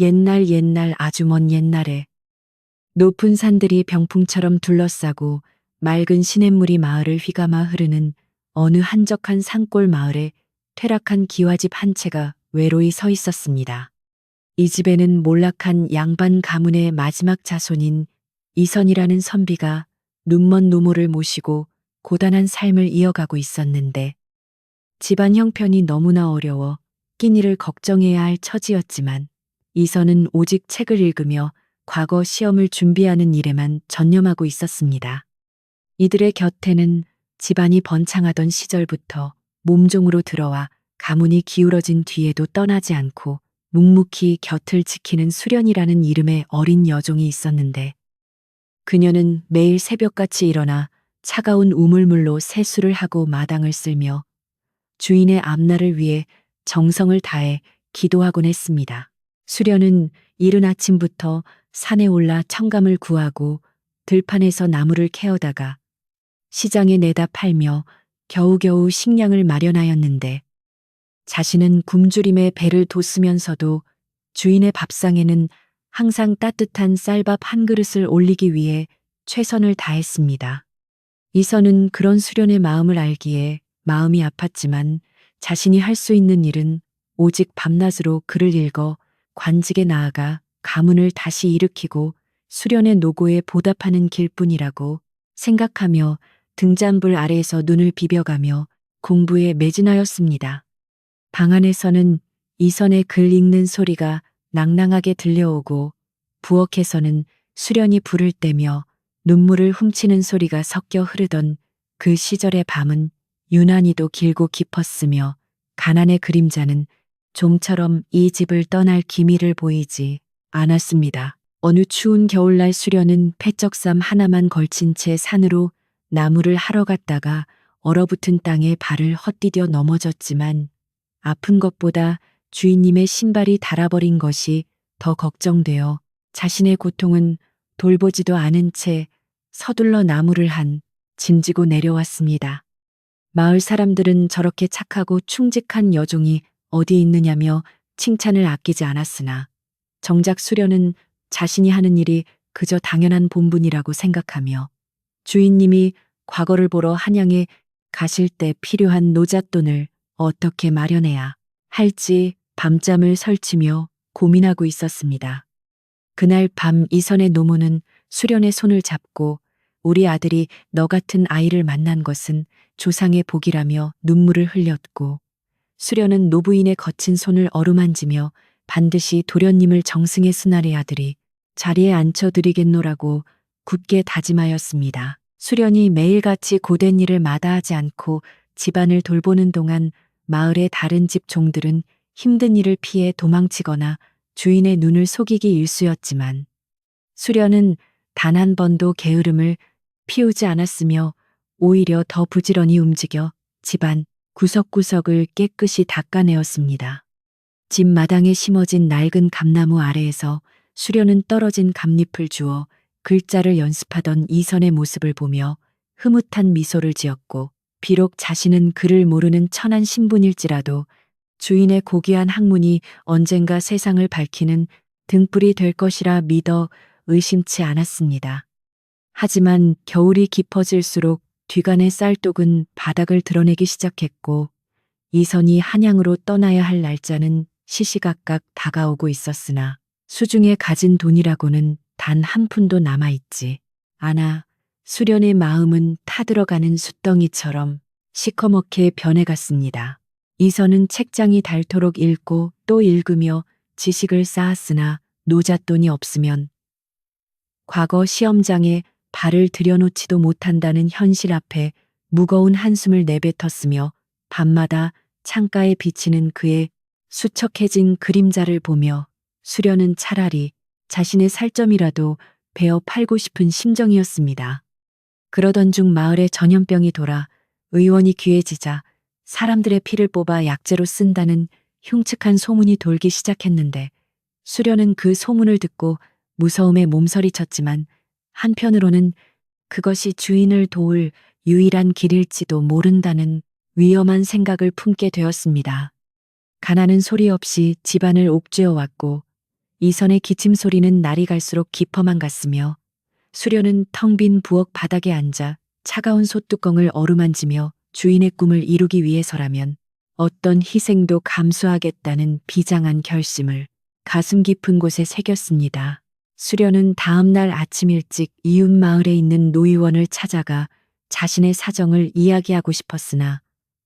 옛날 아주 먼 옛날에 높은 산들이 병풍처럼 둘러싸고 맑은 시냇물이 마을을 휘감아 흐르는 어느 한적한 산골 마을에 퇴락한 기와집 한 채가 외로이 서 있었습니다. 이 집에는 몰락한 양반 가문의 마지막 자손인 이선이라는 선비가 눈먼 노모를 모시고 고단한 삶을 이어가고 있었는데 집안 형편이 너무나 어려워 끼니를 걱정해야 할 처지였지만 이선은 오직 책을 읽으며 과거 시험을 준비하는 일에만 전념하고 있었습니다. 이들의 곁에는 집안이 번창하던 시절부터 몸종으로 들어와 가문이 기울어진 뒤에도 떠나지 않고 묵묵히 곁을 지키는 수련이라는 이름의 어린 여종이 있었는데 그녀는 매일 새벽같이 일어나 차가운 우물물로 세수를 하고 마당을 쓸며 주인의 앞날을 위해 정성을 다해 기도하곤 했습니다. 수련은 이른 아침부터 산에 올라 청감을 구하고 들판에서 나무를 캐어다가 시장에 내다 팔며 겨우겨우 식량을 마련하였는데 자신은 굶주림에 배를 돋으면서도 주인의 밥상에는 항상 따뜻한 쌀밥 한 그릇을 올리기 위해 최선을 다했습니다. 이선은 그런 수련의 마음을 알기에 마음이 아팠지만 자신이 할 수 있는 일은 오직 밤낮으로 글을 읽어 관직에 나아가 가문을 다시 일으키고 수련의 노고에 보답하는 길뿐이라고 생각하며 등잔불 아래에서 눈을 비벼가며 공부에 매진하였습니다. 방 안에서는 이선의 글 읽는 소리가 낭낭하게 들려오고 부엌에서는 수련이 불을 떼며 눈물을 훔치는 소리가 섞여 흐르던 그 시절의 밤은 유난히도 길고 깊었으며 가난의 그림자는 좀처럼 이 집을 떠날 기미를 보이지 않았습니다. 어느 추운 겨울날 수련은 패적삼 하나만 걸친 채 산으로 나무를 하러 갔다가 얼어붙은 땅에 발을 헛디뎌 넘어졌지만 아픈 것보다 주인님의 신발이 닳아버린 것이 더 걱정되어 자신의 고통은 돌보지도 않은 채 서둘러 나무를 한 짐지고 내려왔습니다. 마을 사람들은 저렇게 착하고 충직한 여종이 어디 있느냐며 칭찬을 아끼지 않았으나 정작 수련은 자신이 하는 일이 그저 당연한 본분이라고 생각하며 주인님이 과거를 보러 한양에 가실 때 필요한 노잣돈을 어떻게 마련해야 할지 밤잠을 설치며 고민하고 있었습니다. 그날 밤 이선의 노모는 수련의 손을 잡고 우리 아들이 너 같은 아이를 만난 것은 조상의 복이라며 눈물을 흘렸고 수련은 노부인의 거친 손을 어루만지며 반드시 도련님을 정승의 순날의 아들이 자리에 앉혀드리겠노라고 굳게 다짐하였습니다. 수련이 매일같이 고된 일을 마다하지 않고 집안을 돌보는 동안 마을의 다른 집 종들은 힘든 일을 피해 도망치거나 주인의 눈을 속이기 일쑤였지만 수련은 단 한 번도 게으름을 피우지 않았으며 오히려 더 부지런히 움직여 집안 구석구석을 깨끗이 닦아내었습니다. 집 마당에 심어진 낡은 감나무 아래에서 수련은 떨어진 감잎을 주워 글자를 연습하던 이선의 모습을 보며 흐뭇한 미소를 지었고 비록 자신은 글을 모르는 천한 신분일지라도 주인의 고귀한 학문이 언젠가 세상을 밝히는 등불이 될 것이라 믿어 의심치 않았습니다. 하지만 겨울이 깊어질수록 뒤간의 쌀독은 바닥을 드러내기 시작했고 이선이 한양으로 떠나야 할 날짜는 시시각각 다가오고 있었으나 수중에 가진 돈이라고는 단 한 푼도 남아있지 않아 수련의 마음은 타들어가는 숫덩이처럼 시커멓게 변해갔습니다. 이선은 책장이 닳도록 읽고 또 읽으며 지식을 쌓았으나 노잣돈이 없으면 과거 시험장에 발을 들여놓지도 못한다는 현실 앞에 무거운 한숨을 내뱉었으며 밤마다 창가에 비치는 그의 수척해진 그림자를 보며 수련은 차라리 자신의 살점이라도 베어 팔고 싶은 심정이었습니다. 그러던 중 마을에 전염병이 돌아 의원이 귀해지자 사람들의 피를 뽑아 약재로 쓴다는 흉측한 소문이 돌기 시작했는데 수련은 그 소문을 듣고 무서움에 몸서리쳤지만 한편으로는 그것이 주인을 도울 유일한 길일지도 모른다는 위험한 생각을 품게 되었습니다. 가난은 소리 없이 집안을 옥죄어 왔고 이선의 기침 소리는 날이 갈수록 깊어만 갔으며 수련은 텅 빈 부엌 바닥에 앉아 차가운 솥뚜껑을 어루만지며 주인의 꿈을 이루기 위해서라면 어떤 희생도 감수하겠다는 비장한 결심을 가슴 깊은 곳에 새겼습니다. 수련은 다음 날 아침 일찍 이웃 마을에 있는 노의원을 찾아가 자신의 사정을 이야기하고 싶었으나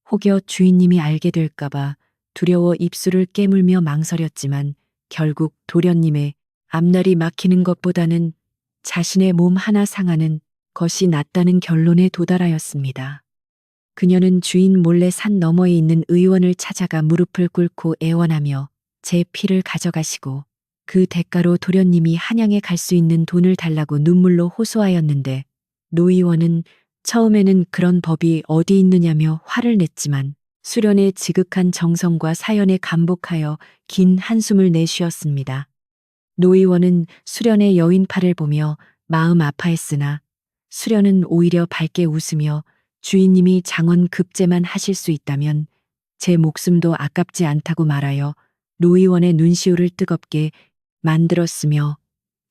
혹여 주인님이 알게 될까봐 두려워 입술을 깨물며 망설였지만 결국 도련님의 앞날이 막히는 것보다는 자신의 몸 하나 상하는 것이 낫다는 결론에 도달하였습니다. 그녀는 주인 몰래 산 너머에 있는 의원을 찾아가 무릎을 꿇고 애원하며 제 피를 가져가시고 그 대가로 도련님이 한양에 갈 수 있는 돈을 달라고 눈물로 호소하였는데 노 의원은 처음에는 그런 법이 어디 있느냐며 화를 냈지만 수련의 지극한 정성과 사연에 감복하여 긴 한숨을 내쉬었습니다. 노 의원은 수련의 여인팔을 보며 마음 아파했으나 수련은 오히려 밝게 웃으며 주인님이 장원 급제만 하실 수 있다면 제 목숨도 아깝지 않다고 말하여 노 의원의 눈시울을 뜨겁게 만들었으며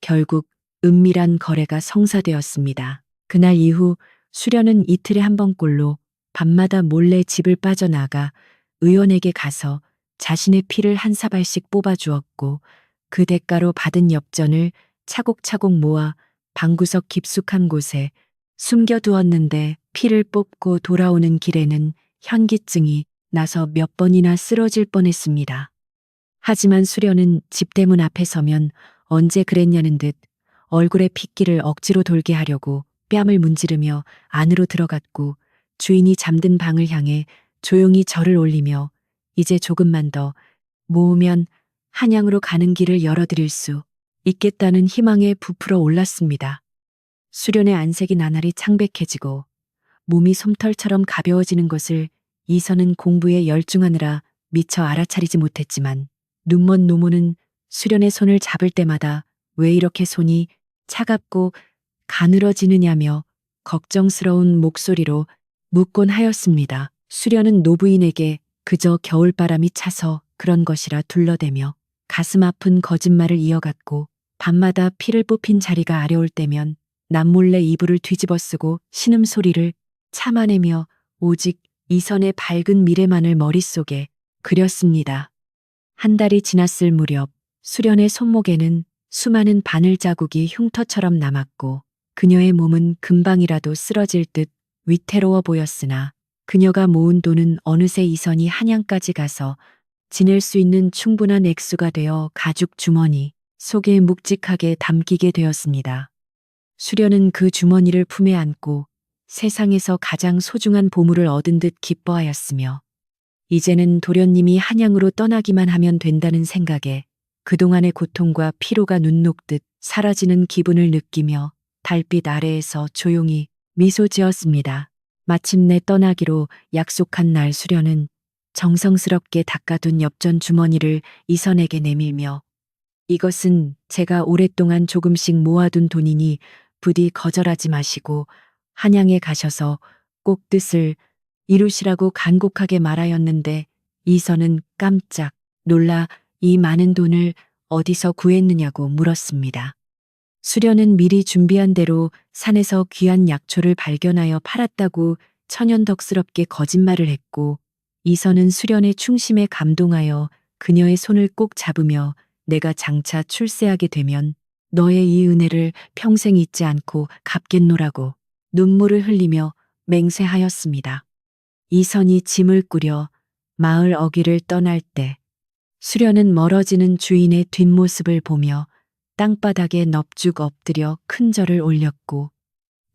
결국 은밀한 거래가 성사되었습니다. 그날 이후 수련은 이틀에 한 번꼴로 밤마다 몰래 집을 빠져나가 의원에게 가서 자신의 피를 한 사발씩 뽑아주었고 그 대가로 받은 엽전을 차곡차곡 모아 방구석 깊숙한 곳에 숨겨두었는데 피를 뽑고 돌아오는 길에는 현기증이 나서 몇 번이나 쓰러질 뻔했습니다. 하지만 수련은 집대문 앞에 서면 언제 그랬냐는 듯 얼굴에 핏기를 억지로 돌게 하려고 뺨을 문지르며 안으로 들어갔고 주인이 잠든 방을 향해 조용히 절을 올리며 이제 조금만 더 모으면 한양으로 가는 길을 열어드릴 수 있겠다는 희망에 부풀어 올랐습니다. 수련의 안색이 나날이 창백해지고 몸이 솜털처럼 가벼워지는 것을 이선은 공부에 열중하느라 미처 알아차리지 못했지만 눈먼 노모는 수련의 손을 잡을 때마다 왜 이렇게 손이 차갑고 가늘어지느냐며 걱정스러운 목소리로 묻곤 하였습니다. 수련은 노부인에게 그저 겨울바람이 차서 그런 것이라 둘러대며 가슴 아픈 거짓말을 이어갔고 밤마다 피를 뽑힌 자리가 아려올 때면 남몰래 이불을 뒤집어 쓰고 신음소리를 참아내며 오직 이선의 밝은 미래만을 머릿속에 그렸습니다. 한 달이 지났을 무렵 수련의 손목에는 수많은 바늘 자국이 흉터처럼 남았고 그녀의 몸은 금방이라도 쓰러질 듯 위태로워 보였으나 그녀가 모은 돈은 어느새 이선이 한양까지 가서 지낼 수 있는 충분한 액수가 되어 가죽 주머니 속에 묵직하게 담기게 되었습니다. 수련은 그 주머니를 품에 안고 세상에서 가장 소중한 보물을 얻은 듯 기뻐하였으며 이제는 도련님이 한양으로 떠나기만 하면 된다는 생각에 그동안의 고통과 피로가 눈 녹듯 사라지는 기분을 느끼며 달빛 아래에서 조용히 미소 지었습니다. 마침내 떠나기로 약속한 날 수련은 정성스럽게 닦아둔 엽전 주머니를 이선에게 내밀며 이것은 제가 오랫동안 조금씩 모아둔 돈이니 부디 거절하지 마시고 한양에 가셔서 꼭 뜻을 이루시라고 간곡하게 말하였는데 이선은 깜짝 놀라 이 많은 돈을 어디서 구했느냐고 물었습니다. 수련은 미리 준비한 대로 산에서 귀한 약초를 발견하여 팔았다고 천연덕스럽게 거짓말을 했고 이선은 수련의 충심에 감동하여 그녀의 손을 꼭 잡으며 내가 장차 출세하게 되면 너의 이 은혜를 평생 잊지 않고 갚겠노라고 눈물을 흘리며 맹세하였습니다. 이선이 짐을 꾸려 마을 어귀를 떠날 때 수련은 멀어지는 주인의 뒷모습을 보며 땅바닥에 넙죽 엎드려 큰 절을 올렸고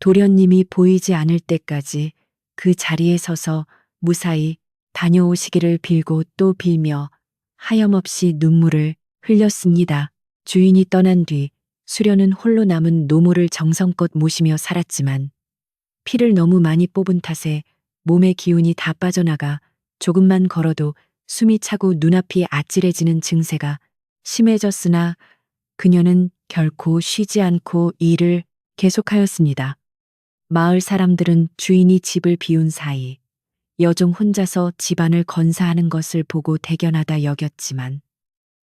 도련님이 보이지 않을 때까지 그 자리에 서서 무사히 다녀오시기를 빌고 또 빌며 하염없이 눈물을 흘렸습니다. 주인이 떠난 뒤 수련은 홀로 남은 노모를 정성껏 모시며 살았지만 피를 너무 많이 뽑은 탓에 몸의 기운이 다 빠져나가 조금만 걸어도 숨이 차고 눈앞이 아찔해지는 증세가 심해졌으나 그녀는 결코 쉬지 않고 일을 계속하였습니다. 마을 사람들은 주인이 집을 비운 사이 여종 혼자서 집안을 건사하는 것을 보고 대견하다 여겼지만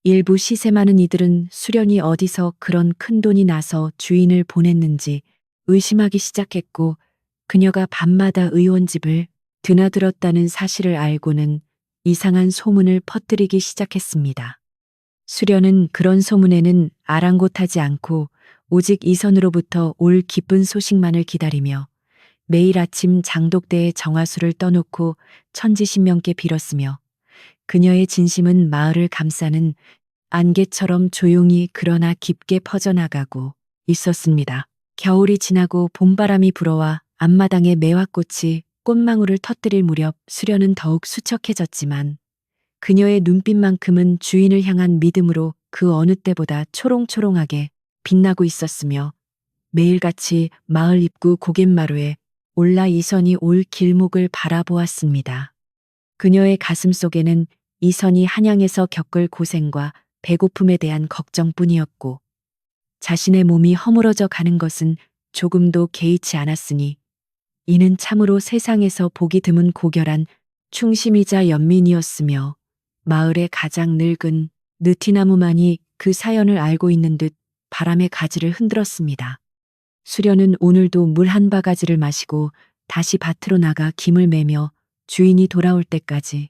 일부 시세 많은 이들은 수련이 어디서 그런 큰 돈이 나서 주인을 보냈는지 의심하기 시작했고, 그녀가 밤마다 의원 집을 드나들었다는 사실을 알고는 이상한 소문을 퍼뜨리기 시작했습니다. 수련은 그런 소문에는 아랑곳하지 않고 오직 이선으로부터 올 기쁜 소식만을 기다리며 매일 아침 장독대에 정화수를 떠놓고 천지신명께 빌었으며, 그녀의 진심은 마을을 감싸는 안개처럼 조용히 그러나 깊게 퍼져나가고 있었습니다. 겨울이 지나고 봄바람이 불어와 앞마당에 매화꽃이 꽃망울을 터뜨릴 무렵 수련은 더욱 수척해졌지만, 그녀의 눈빛만큼은 주인을 향한 믿음으로 그 어느 때보다 초롱초롱하게 빛나고 있었으며, 매일같이 마을 입구 고갯마루에 올라 이선이 올 길목을 바라보았습니다. 그녀의 가슴 속에는 이선이 한양에서 겪을 고생과 배고픔에 대한 걱정뿐이었고, 자신의 몸이 허물어져 가는 것은 조금도 개의치 않았으니 이는 참으로 세상에서 보기 드문 고결한 충심이자 연민이었으며, 마을의 가장 늙은 느티나무만이 그 사연을 알고 있는 듯 바람의 가지를 흔들었습니다. 수련은 오늘도 물 한 바가지를 마시고 다시 밭으로 나가 김을 매며 주인이 돌아올 때까지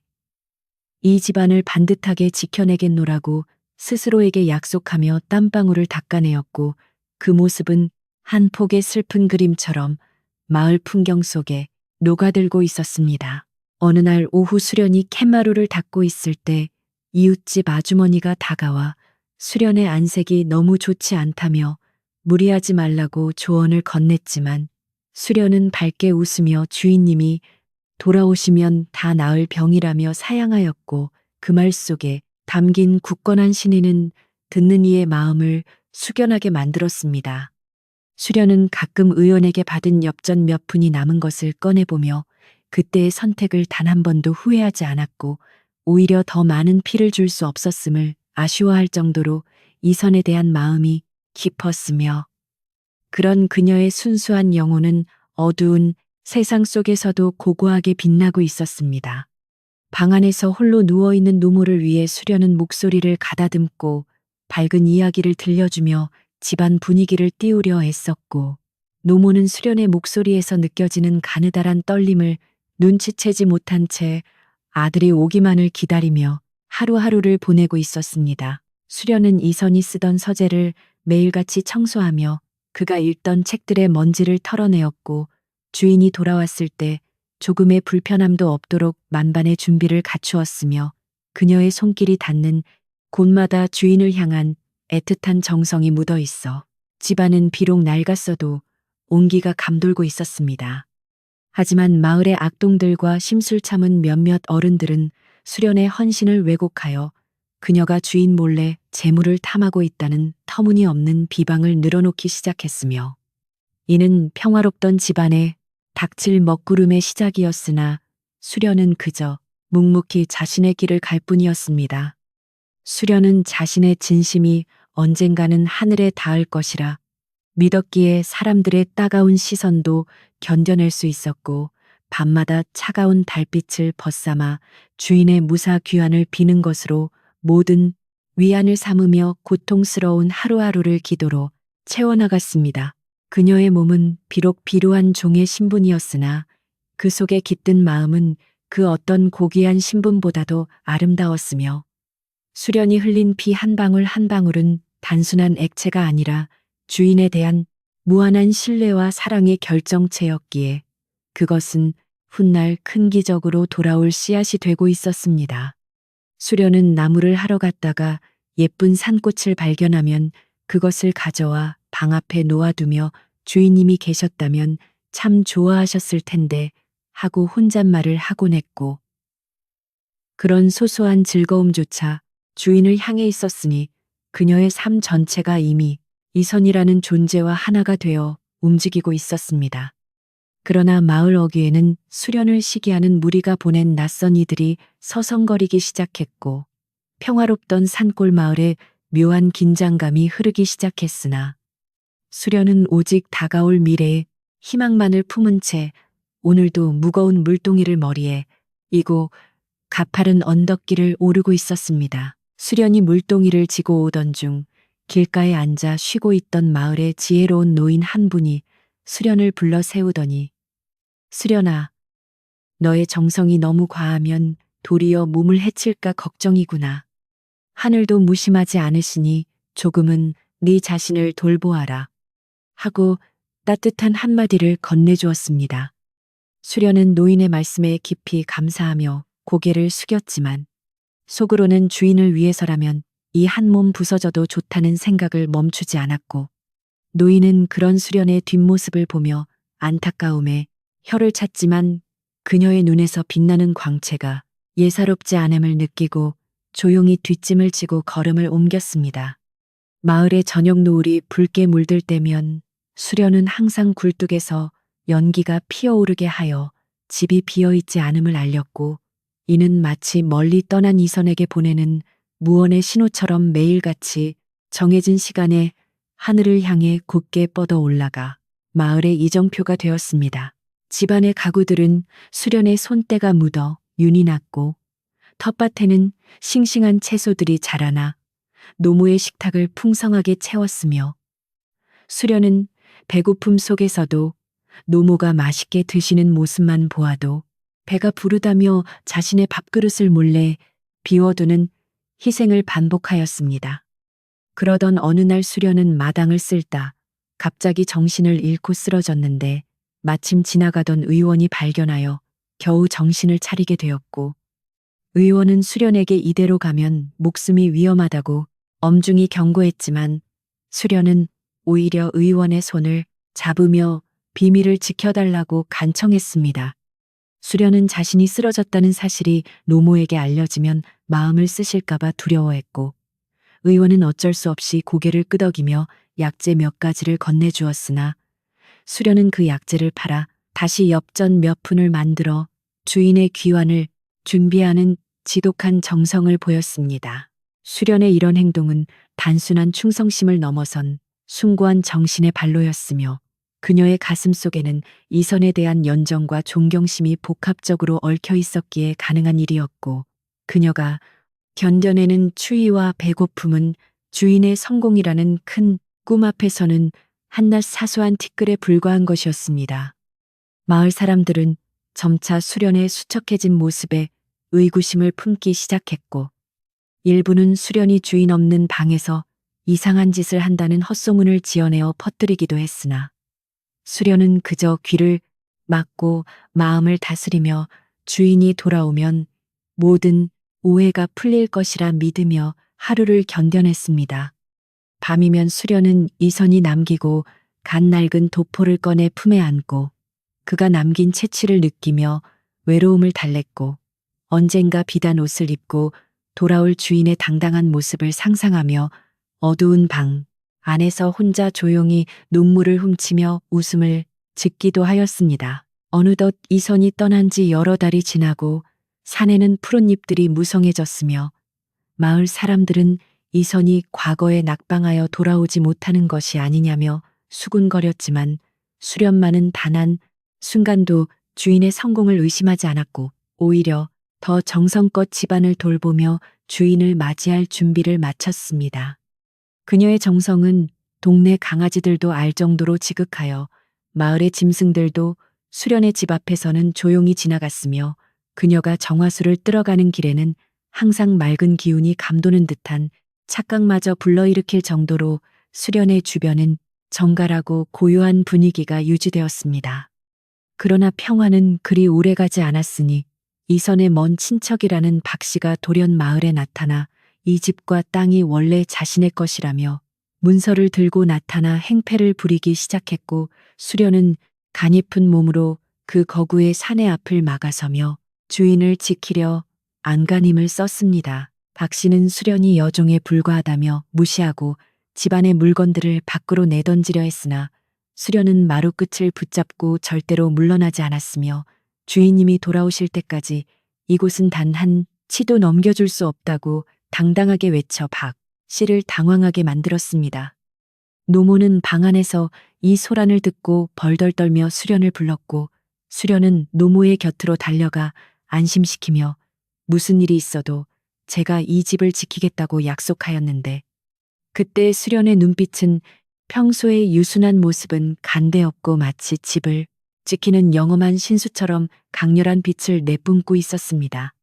이 집안을 반듯하게 지켜내겠노라고 스스로에게 약속하며 땀방울을 닦아내었고, 그 모습은 한 폭의 슬픈 그림처럼 마을 풍경 속에 녹아들고 있었습니다. 어느 날 오후 수련이 캔마루를 닦고 있을 때 이웃집 아주머니가 다가와 수련의 안색이 너무 좋지 않다며 무리하지 말라고 조언을 건넸지만, 수련은 밝게 웃으며 주인님이 돌아오시면 다 나을 병이라며 사양하였고, 그 말 속에 담긴 굳건한 신의는 듣는 이의 마음을 숙연하게 만들었습니다. 수련은 가끔 의원에게 받은 엽전 몇 푼이 남은 것을 꺼내보며 그때의 선택을 단 한 번도 후회하지 않았고, 오히려 더 많은 피를 줄 수 없었음을 아쉬워할 정도로 이선에 대한 마음이 깊었으며, 그런 그녀의 순수한 영혼은 어두운 세상 속에서도 고고하게 빛나고 있었습니다. 방 안에서 홀로 누워있는 노모를 위해 수련은 목소리를 가다듬고 밝은 이야기를 들려주며 집안 분위기를 띄우려 애썼고, 노모는 수련의 목소리에서 느껴지는 가느다란 떨림을 눈치채지 못한 채 아들이 오기만을 기다리며 하루하루를 보내고 있었습니다. 수련은 이선이 쓰던 서재를 매일같이 청소하며 그가 읽던 책들의 먼지를 털어내었고, 주인이 돌아왔을 때 조금의 불편함도 없도록 만반의 준비를 갖추었으며, 그녀의 손길이 닿는 곳마다 주인을 향한 애틋한 정성이 묻어 있어 집안은 비록 낡았어도 온기가 감돌고 있었습니다. 하지만 마을의 악동들과 심술 참은 몇몇 어른들은 수련의 헌신을 왜곡하여 그녀가 주인 몰래 재물을 탐하고 있다는 터무니없는 비방을 늘어놓기 시작했으며, 이는 평화롭던 집안에 닥칠 먹구름의 시작이었으나 수련은 그저 묵묵히 자신의 길을 갈 뿐이었습니다. 수련은 자신의 진심이 언젠가는 하늘에 닿을 것이라 믿었기에 사람들의 따가운 시선도 견뎌낼 수 있었고, 밤마다 차가운 달빛을 벗삼아 주인의 무사 귀환을 비는 것으로 모든 위안을 삼으며 고통스러운 하루하루를 기도로 채워나갔습니다. 그녀의 몸은 비록 비루한 종의 신분이었으나 그 속에 깃든 마음은 그 어떤 고귀한 신분보다도 아름다웠으며, 수련이 흘린 피 한 방울 한 방울은 단순한 액체가 아니라 주인에 대한 무한한 신뢰와 사랑의 결정체였기에 그것은 훗날 큰 기적으로 돌아올 씨앗이 되고 있었습니다. 수련은 나무를 하러 갔다가 예쁜 산꽃을 발견하면 그것을 가져와 방 앞에 놓아두며 주인님이 계셨다면 참 좋아하셨을 텐데 하고 혼잣말을 하곤 했고, 그런 소소한 즐거움조차 주인을 향해 있었으니 그녀의 삶 전체가 이미 이선이라는 존재와 하나가 되어 움직이고 있었습니다. 그러나 마을 어귀에는 수련을 시기하는 무리가 보낸 낯선 이들이 서성거리기 시작했고, 평화롭던 산골 마을에 묘한 긴장감이 흐르기 시작했으나, 수련은 오직 다가올 미래에 희망만을 품은 채 오늘도 무거운 물동이를 머리에 이고 가파른 언덕길을 오르고 있었습니다. 수련이 물동이를 지고 오던 중 길가에 앉아 쉬고 있던 마을의 지혜로운 노인 한 분이 수련을 불러 세우더니 수련아, 너의 정성이 너무 과하면 도리어 몸을 해칠까 걱정이구나. 하늘도 무심하지 않으시니 조금은 네 자신을 돌보아라. 하고 따뜻한 한마디를 건네주었습니다. 수련은 노인의 말씀에 깊이 감사하며 고개를 숙였지만 속으로는 주인을 위해서라면 이 한 몸 부서져도 좋다는 생각을 멈추지 않았고 노인은 그런 수련의 뒷모습을 보며 안타까움에 혀를 찼지만 그녀의 눈에서 빛나는 광채가 예사롭지 않음을 느끼고 조용히 뒷짐을 지고 걸음을 옮겼습니다. 마을의 저녁 노을이 붉게 물들 때면 수련은 항상 굴뚝에서 연기가 피어오르게 하여 집이 비어있지 않음을 알렸고 이는 마치 멀리 떠난 이선에게 보내는 무언의 신호처럼 매일같이 정해진 시간에 하늘을 향해 곧게 뻗어 올라가 마을의 이정표가 되었습니다. 집안의 가구들은 수련의 손때가 묻어 윤이 났고 텃밭에는 싱싱한 채소들이 자라나 노모의 식탁을 풍성하게 채웠으며 수련은 배고픔 속에서도 노모가 맛있게 드시는 모습만 보아도 배가 부르다며 자신의 밥그릇을 몰래 비워두는 희생을 반복하였습니다. 그러던 어느 날 수련은 마당을 쓸다 갑자기 정신을 잃고 쓰러졌는데 마침 지나가던 의원이 발견하여 겨우 정신을 차리게 되었고 의원은 수련에게 이대로 가면 목숨이 위험하다고 엄중히 경고했지만 수련은 오히려 의원의 손을 잡으며 비밀을 지켜달라고 간청했습니다. 수련은 자신이 쓰러졌다는 사실이 노모에게 알려지면 마음을 쓰실까봐 두려워했고 의원은 어쩔 수 없이 고개를 끄덕이며 약재 몇 가지를 건네주었으나 수련은 그 약재를 팔아 다시 엽전 몇 푼을 만들어 주인의 귀환을 준비하는 지독한 정성을 보였습니다. 수련의 이런 행동은 단순한 충성심을 넘어선 숭고한 정신의 발로였으며 그녀의 가슴 속에는 이선에 대한 연정과 존경심이 복합적으로 얽혀 있었기에 가능한 일이었고 그녀가 견뎌내는 추위와 배고픔은 주인의 성공이라는 큰 꿈 앞에서는 한낱 사소한 티끌에 불과한 것이었습니다. 마을 사람들은 점차 수련의 수척해진 모습에 의구심을 품기 시작했고 일부는 수련이 주인 없는 방에서 이상한 짓을 한다는 헛소문을 지어내어 퍼뜨리기도 했으나 수련은 그저 귀를 막고 마음을 다스리며 주인이 돌아오면 모든 오해가 풀릴 것이라 믿으며 하루를 견뎌냈습니다. 밤이면 수련은 이선이 남기고 갓 낡은 도포를 꺼내 품에 안고 그가 남긴 채취를 느끼며 외로움을 달랬고 언젠가 비단 옷을 입고 돌아올 주인의 당당한 모습을 상상하며 어두운 방 안에서 혼자 조용히 눈물을 훔치며 웃음을 짓기도 하였습니다. 어느덧 이선이 떠난 지 여러 달이 지나고 산에는 푸른 잎들이 무성해졌으며 마을 사람들은 이선이 과거에 낙방하여 돌아오지 못하는 것이 아니냐며 수군거렸지만 수련만은 단 한 순간도 주인의 성공을 의심하지 않았고 오히려 더 정성껏 집안을 돌보며 주인을 맞이할 준비를 마쳤습니다. 그녀의 정성은 동네 강아지들도 알 정도로 지극하여 마을의 짐승들도 수련의 집 앞에서는 조용히 지나갔으며 그녀가 정화수를 쓸어가는 길에는 항상 맑은 기운이 감도는 듯한 착각마저 불러일으킬 정도로 수련의 주변은 정갈하고 고요한 분위기가 유지되었습니다. 그러나 평화는 그리 오래가지 않았으니 이선의 먼 친척이라는 박씨가 돌연 마을에 나타나 이 집과 땅이 원래 자신의 것이라며 문서를 들고 나타나 행패를 부리기 시작했고 수련은 가냘픈 몸으로 그 거구의 사내 앞을 막아서며 주인을 지키려 안간힘을 썼습니다. 박씨는 수련이 여종에 불과하다며 무시하고 집안의 물건들을 밖으로 내던지려 했으나 수련은 마루 끝을 붙잡고 절대로 물러나지 않았으며 주인님이 돌아오실 때까지 이곳은 단 한 치도 넘겨줄 수 없다고 당당하게 외쳐 박 씨를 당황하게 만들었습니다. 노모는 방 안에서 이 소란을 듣고 벌덜 떨며 수련을 불렀고 수련은 노모의 곁으로 달려가 안심시키며 무슨 일이 있어도 제가 이 집을 지키겠다고 약속하였는데 그때 수련의 눈빛은 평소의 유순한 모습은 간데없고 마치 집을 지키는 영험한 신수처럼 강렬한 빛을 내뿜고 있었습니다.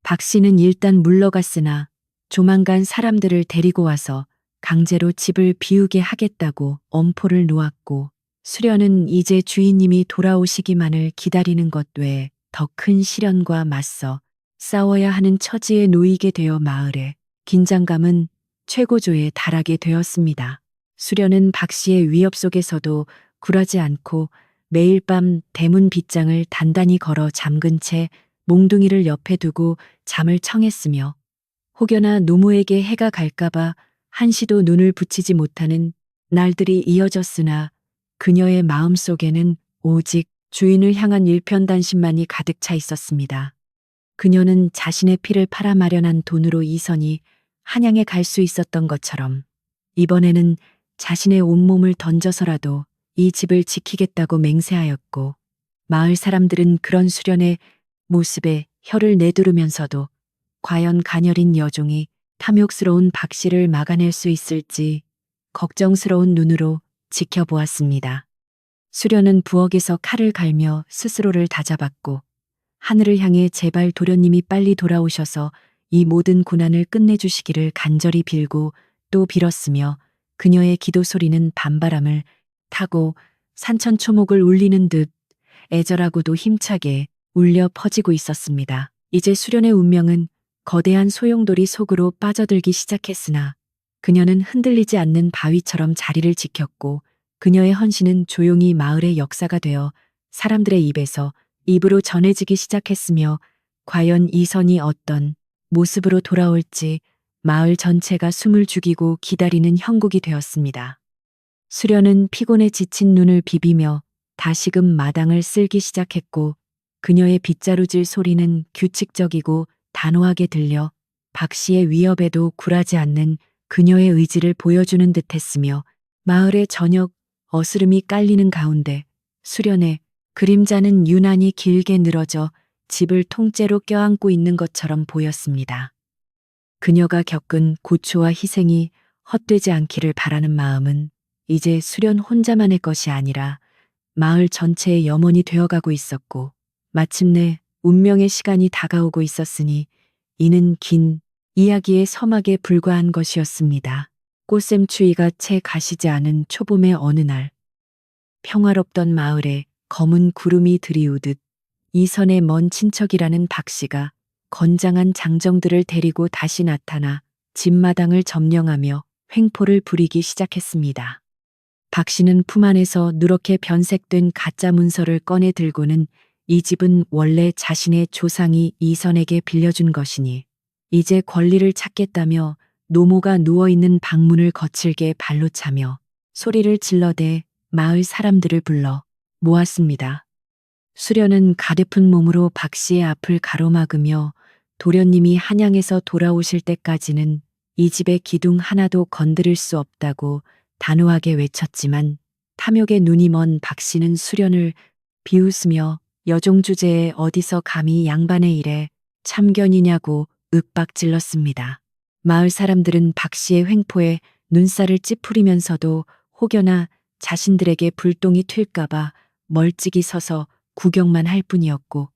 박 씨는 일단 물러갔으나 조만간 사람들을 데리고 와서 강제로 집을 비우게 하겠다고 엄포를 놓았고 수련은 이제 주인님이 돌아오시기만을 기다리는 것 외에 더 큰 시련과 맞서 싸워야 하는 처지에 놓이게 되어 마을의 긴장감은 최고조에 달하게 되었습니다. 수련은 박 씨의 위협 속에서도 굴하지 않고 매일 밤 대문 빗장을 단단히 걸어 잠근 채 몽둥이를 옆에 두고 잠을 청했으며 혹여나 노모에게 해가 갈까봐 한시도 눈을 붙이지 못하는 날들이 이어졌으나 그녀의 마음속에는 오직 주인을 향한 일편단심만이 가득 차 있었습니다. 그녀는 자신의 피를 팔아 마련한 돈으로 이선이 한양에 갈 수 있었던 것처럼 이번에는 자신의 온몸을 던져서라도 이 집을 지키겠다고 맹세하였고 마을 사람들은 그런 수련의 모습에 혀를 내두르면서도 과연 가녀린 여종이 탐욕스러운 박 씨를 막아낼 수 있을지 걱정스러운 눈으로 지켜보았습니다. 수련은 부엌에서 칼을 갈며 스스로를 다잡았고 하늘을 향해 제발 도련님이 빨리 돌아오셔서 이 모든 고난을 끝내주시기를 간절히 빌고 또 빌었으며 그녀의 기도 소리는 밤바람을 타고 산천초목을 울리는 듯 애절하고도 힘차게 울려 퍼지고 있었습니다. 이제 수련의 운명은 거대한 소용돌이 속으로 빠져들기 시작했으나 그녀는 흔들리지 않는 바위처럼 자리를 지켰고 그녀의 헌신은 조용히 마을의 역사가 되어 사람들의 입에서 입으로 전해지기 시작했으며 과연 이선이 어떤 모습으로 돌아올지 마을 전체가 숨을 죽이고 기다리는 형국이 되었습니다. 수련은 피곤에 지친 눈을 비비며 다시금 마당을 쓸기 시작했고 그녀의 빗자루질 소리는 규칙적이고 단호하게 들려 박 씨의 위협에도 굴하지 않는 그녀의 의지를 보여주는 듯했으며 마을의 저녁 어스름이 깔리는 가운데 수련의 그림자는 유난히 길게 늘어져 집을 통째로 껴안고 있는 것처럼 보였습니다. 그녀가 겪은 고초와 희생이 헛되지 않기를 바라는 마음은 이제 수련 혼자만의 것이 아니라 마을 전체의 염원이 되어가고 있었고 마침내 운명의 시간이 다가오고 있었으니 이는 긴 이야기의 서막에 불과한 것이었습니다. 꽃샘추위가 채 가시지 않은 초봄의 어느 날 평화롭던 마을에 검은 구름이 들이우듯 이선의 먼 친척이라는 박 씨가 건장한 장정들을 데리고 다시 나타나 집마당을 점령하며 횡포를 부리기 시작했습니다. 박 씨는 품 안에서 누렇게 변색된 가짜 문서를 꺼내 들고는 이 집은 원래 자신의 조상이 이선에게 빌려준 것이니 이제 권리를 찾겠다며 노모가 누워있는 방문을 거칠게 발로 차며 소리를 질러대 마을 사람들을 불러 모았습니다. 수련은 가뎁은 몸으로 박 씨의 앞을 가로막으며 도련님이 한양에서 돌아오실 때까지는 이 집의 기둥 하나도 건드릴 수 없다고 단호하게 외쳤지만 탐욕에 눈이 먼 박 씨는 수련을 비웃으며 여종 주제에 어디서 감히 양반의 일에 참견이냐고 윽박질렀습니다. 마을 사람들은 박 씨의 횡포에 눈살을 찌푸리면서도 혹여나 자신들에게 불똥이 튈까봐 멀찍이 서서 구경만 할 뿐이었고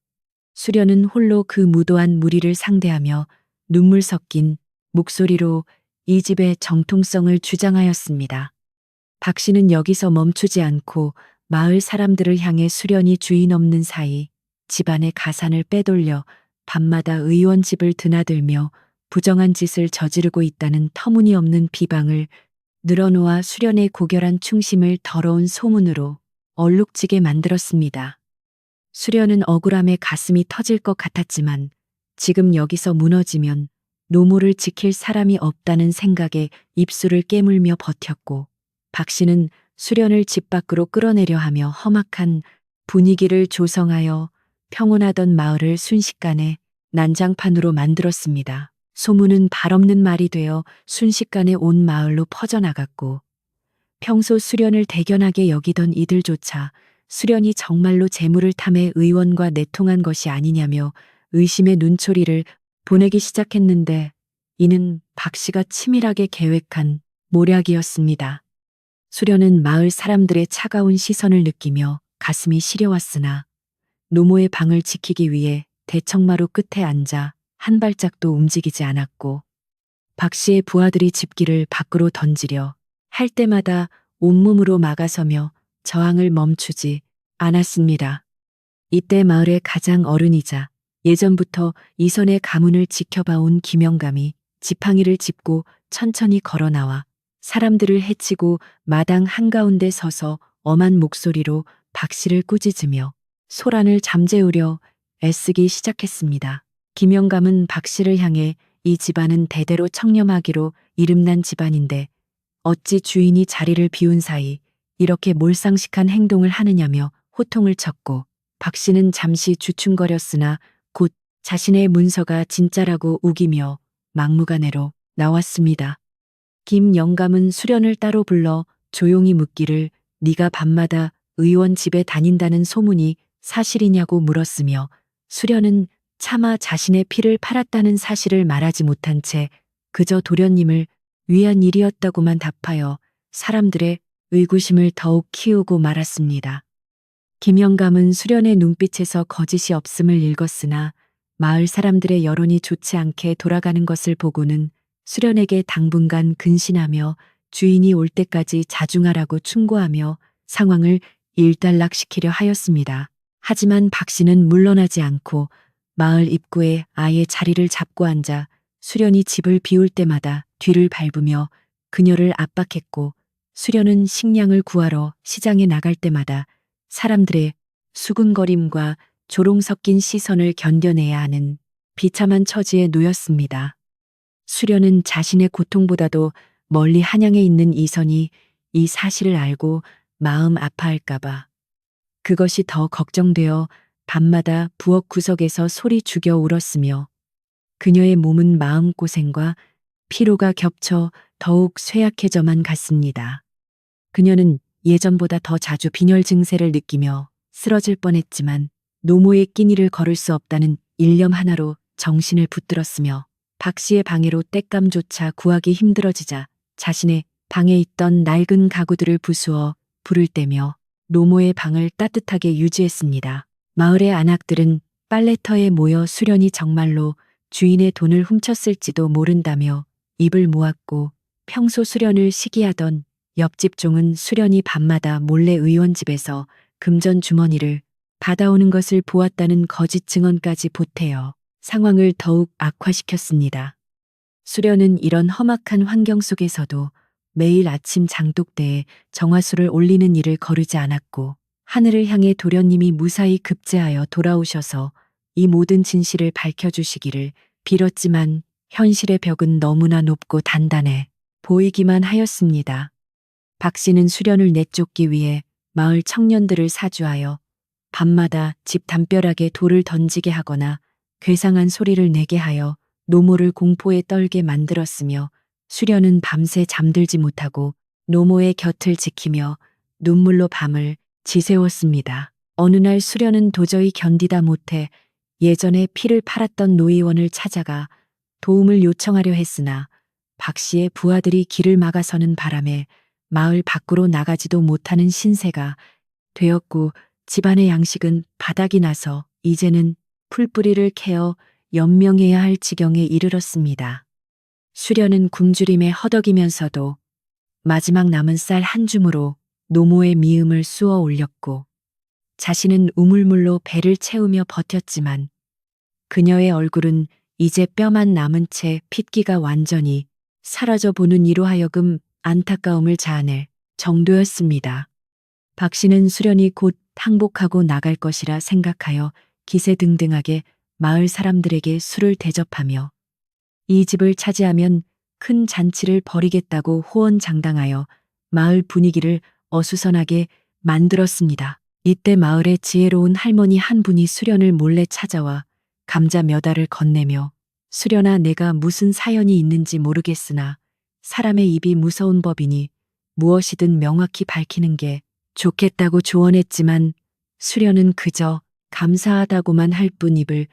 수련은 홀로 그 무도한 무리를 상대하며 눈물 섞인 목소리로 이 집의 정통성을 주장하였습니다. 박 씨는 여기서 멈추지 않고 마을 사람들을 향해 수련이 주인 없는 사이 집안의 가산을 빼돌려 밤마다 의원 집을 드나들며 부정한 짓을 저지르고 있다는 터무니없는 비방을 늘어놓아 수련의 고결한 충심을 더러운 소문으로 얼룩지게 만들었습니다. 수련은 억울함에 가슴이 터질 것 같았지만 지금 여기서 무너지면 노모를 지킬 사람이 없다는 생각에 입술을 깨물며 버텼고 박 씨는 수련을 집 밖으로 끌어내려 하며 험악한 분위기를 조성하여 평온하던 마을을 순식간에 난장판으로 만들었습니다. 소문은 발없는 말이 되어 순식간에 온 마을로 퍼져나갔고 평소 수련을 대견하게 여기던 이들조차 수련이 정말로 재물을 탐해 의원과 내통한 것이 아니냐며 의심의 눈초리를 보내기 시작했는데 이는 박 씨가 치밀하게 계획한 모략이었습니다. 수련은 마을 사람들의 차가운 시선을 느끼며 가슴이 시려왔으나 노모의 방을 지키기 위해 대청마루 끝에 앉아 한 발짝도 움직이지 않았고 박 씨의 부하들이 집기를 밖으로 던지려 할 때마다 온몸으로 막아서며 저항을 멈추지 않았습니다. 이때 마을의 가장 어른이자 예전부터 이선의 가문을 지켜봐온 김영감이 지팡이를 짚고 천천히 걸어 나와 사람들을 해치고 마당 한가운데 서서 엄한 목소리로 박 씨를 꾸짖으며 소란을 잠재우려 애쓰기 시작했습니다. 김영감은 박 씨를 향해 이 집안은 대대로 청렴하기로 이름난 집안인데 어찌 주인이 자리를 비운 사이 이렇게 몰상식한 행동을 하느냐며 호통을 쳤고 박 씨는 잠시 주춤거렸으나 곧 자신의 문서가 진짜라고 우기며 막무가내로 나왔습니다. 김 영감은 수련을 따로 불러 조용히 묻기를 네가 밤마다 의원 집에 다닌다는 소문이 사실이냐고 물었으며 수련은 차마 자신의 피를 팔았다는 사실을 말하지 못한 채 그저 도련님을 위한 일이었다고만 답하여 사람들의 의구심을 더욱 키우고 말았습니다. 김영감은 수련의 눈빛에서 거짓이 없음을 읽었으나 마을 사람들의 여론이 좋지 않게 돌아가는 것을 보고는 수련에게 당분간 근신하며 주인이 올 때까지 자중하라고 충고하며 상황을 일단락시키려 하였습니다. 하지만 박 씨는 물러나지 않고 마을 입구에 아예 자리를 잡고 앉아 수련이 집을 비울 때마다 뒤를 밟으며 그녀를 압박했고 수련은 식량을 구하러 시장에 나갈 때마다 사람들의 수군거림과 조롱 섞인 시선을 견뎌내야 하는 비참한 처지에 놓였습니다. 수련은 자신의 고통보다도 멀리 한양에 있는 이선이 이 사실을 알고 마음 아파할까봐 그것이 더 걱정되어 밤마다 부엌 구석에서 소리 죽여 울었으며 그녀의 몸은 마음고생과 피로가 겹쳐 더욱 쇠약해져만 갔습니다. 그녀는 예전보다 더 자주 빈혈 증세를 느끼며 쓰러질 뻔했지만 노모의 끼니를 걸을 수 없다는 일념 하나로 정신을 붙들었으며 박 씨의 방해로 땔감조차 구하기 힘들어지자 자신의 방에 있던 낡은 가구들을 부수어 불을 떼며 노모의 방을 따뜻하게 유지했습니다. 마을의 안악들은 빨래터에 모여 수련이 정말로 주인의 돈을 훔쳤을지도 모른다며 입을 모았고 평소 수련을 시기하던 옆집 종은 수련이 밤마다 몰래 의원집에서 금전 주머니를 받아오는 것을 보았다는 거짓 증언까지 보태어 상황을 더욱 악화시켰습니다. 수련은 이런 험악한 환경 속에서도 매일 아침 장독대에 정화수를 올리는 일을 거르지 않았고 하늘을 향해 도련님이 무사히 급제하여 돌아오셔서 이 모든 진실을 밝혀주시기를 빌었지만 현실의 벽은 너무나 높고 단단해 보이기만 하였습니다. 박 씨는 수련을 내쫓기 위해 마을 청년들을 사주하여 밤마다 집 담벼락에 돌을 던지게 하거나 괴상한 소리를 내게 하여 노모를 공포에 떨게 만들었으며 수련은 밤새 잠들지 못하고 노모의 곁을 지키며 눈물로 밤을 지새웠습니다. 어느 날 수련은 도저히 견디다 못해 예전에 피를 팔았던 노의원을 찾아가 도움을 요청하려 했으나 박 씨의 부하들이 길을 막아서는 바람에 마을 밖으로 나가지도 못하는 신세가 되었고 집안의 양식은 바닥이 나서 이제는 풀뿌리를 캐어 연명해야 할 지경에 이르렀습니다. 수련은 굶주림에 허덕이면서도 마지막 남은 쌀 한 줌으로 노모의 미음을 쑤어 올렸고 자신은 우물물로 배를 채우며 버텼지만 그녀의 얼굴은 이제 뼈만 남은 채 핏기가 완전히 사라져 보는 이로 하여금 안타까움을 자아낼 정도였습니다. 박 씨는 수련이 곧 항복하고 나갈 것이라 생각하여 기세등등하게 마을 사람들에게 술을 대접하며 이 집을 차지하면 큰 잔치를 벌이겠다고 호언장담하여 마을 분위기를 어수선하게 만들었습니다. 이때 마을의 지혜로운 할머니 한 분이 수련을 몰래 찾아와 감자 몇 알을 건네며 수련아 내가 무슨 사연이 있는지 모르겠으나 사람의 입이 무서운 법이니 무엇이든 명확히 밝히는 게 좋겠다고 조언했지만 수련은 그저 감사하다고만 할 뿐 입을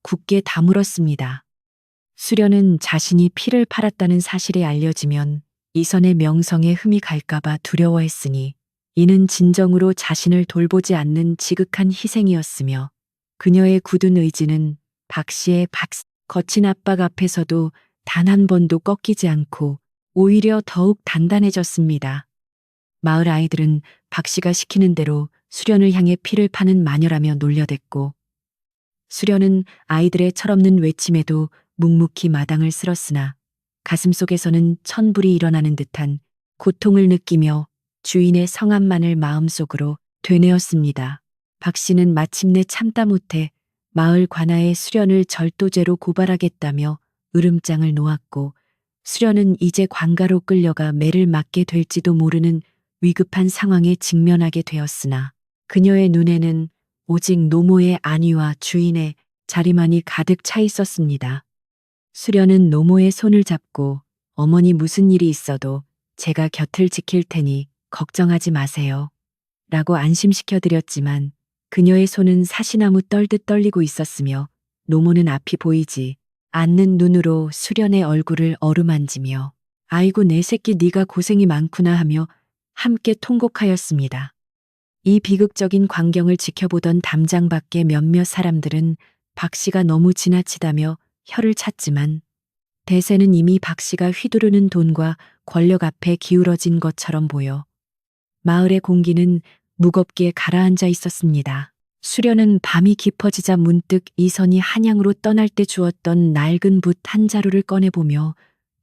굳게 다물었습니다. 수련은 자신이 피를 팔았다는 사실이 알려지면 이선의 명성에 흠이 갈까봐 두려워했으니 이는 진정으로 자신을 돌보지 않는 지극한 희생이었으며 그녀의 굳은 의지는 박 씨의 거친 압박 앞에서도 단 한 번도 꺾이지 않고 오히려 더욱 단단해졌습니다. 마을 아이들은 박 씨가 시키는 대로 수련을 향해 피를 파는 마녀라며 놀려댔고 수련은 아이들의 철없는 외침에도 묵묵히 마당을 쓸었으나 가슴속에서는 천불이 일어나는 듯한 고통을 느끼며 주인의 성함만을 마음속으로 되뇌었습니다. 박 씨는 마침내 참다 못해 마을 관아에 수련을 절도죄로 고발하겠다며 으름장을 놓았고 수련은 이제 관가로 끌려가 매를 맞게 될지도 모르는 위급한 상황에 직면하게 되었으나 그녀의 눈에는 오직 노모의 안위와 주인의 자리만이 가득 차 있었습니다. 수련은 노모의 손을 잡고 어머니 무슨 일이 있어도 제가 곁을 지킬 테니 걱정하지 마세요. 라고 안심시켜 드렸지만 그녀의 손은 사시나무 떨듯 떨리고 있었으며 노모는 앞이 보이지 않는 눈으로 수련의 얼굴을 어루만지며 아이고 내 새끼 네가 고생이 많구나 하며 함께 통곡하였습니다. 이 비극적인 광경을 지켜보던 담장 밖의 몇몇 사람들은 박 씨가 너무 지나치다며 혀를 찼지만 대세는 이미 박 씨가 휘두르는 돈과 권력 앞에 기울어진 것처럼 보여 마을의 공기는 무겁게 가라앉아 있었습니다. 수련은 밤이 깊어지자 문득 이선이 한양으로 떠날 때 주었던 낡은 붓 한 자루를 꺼내보며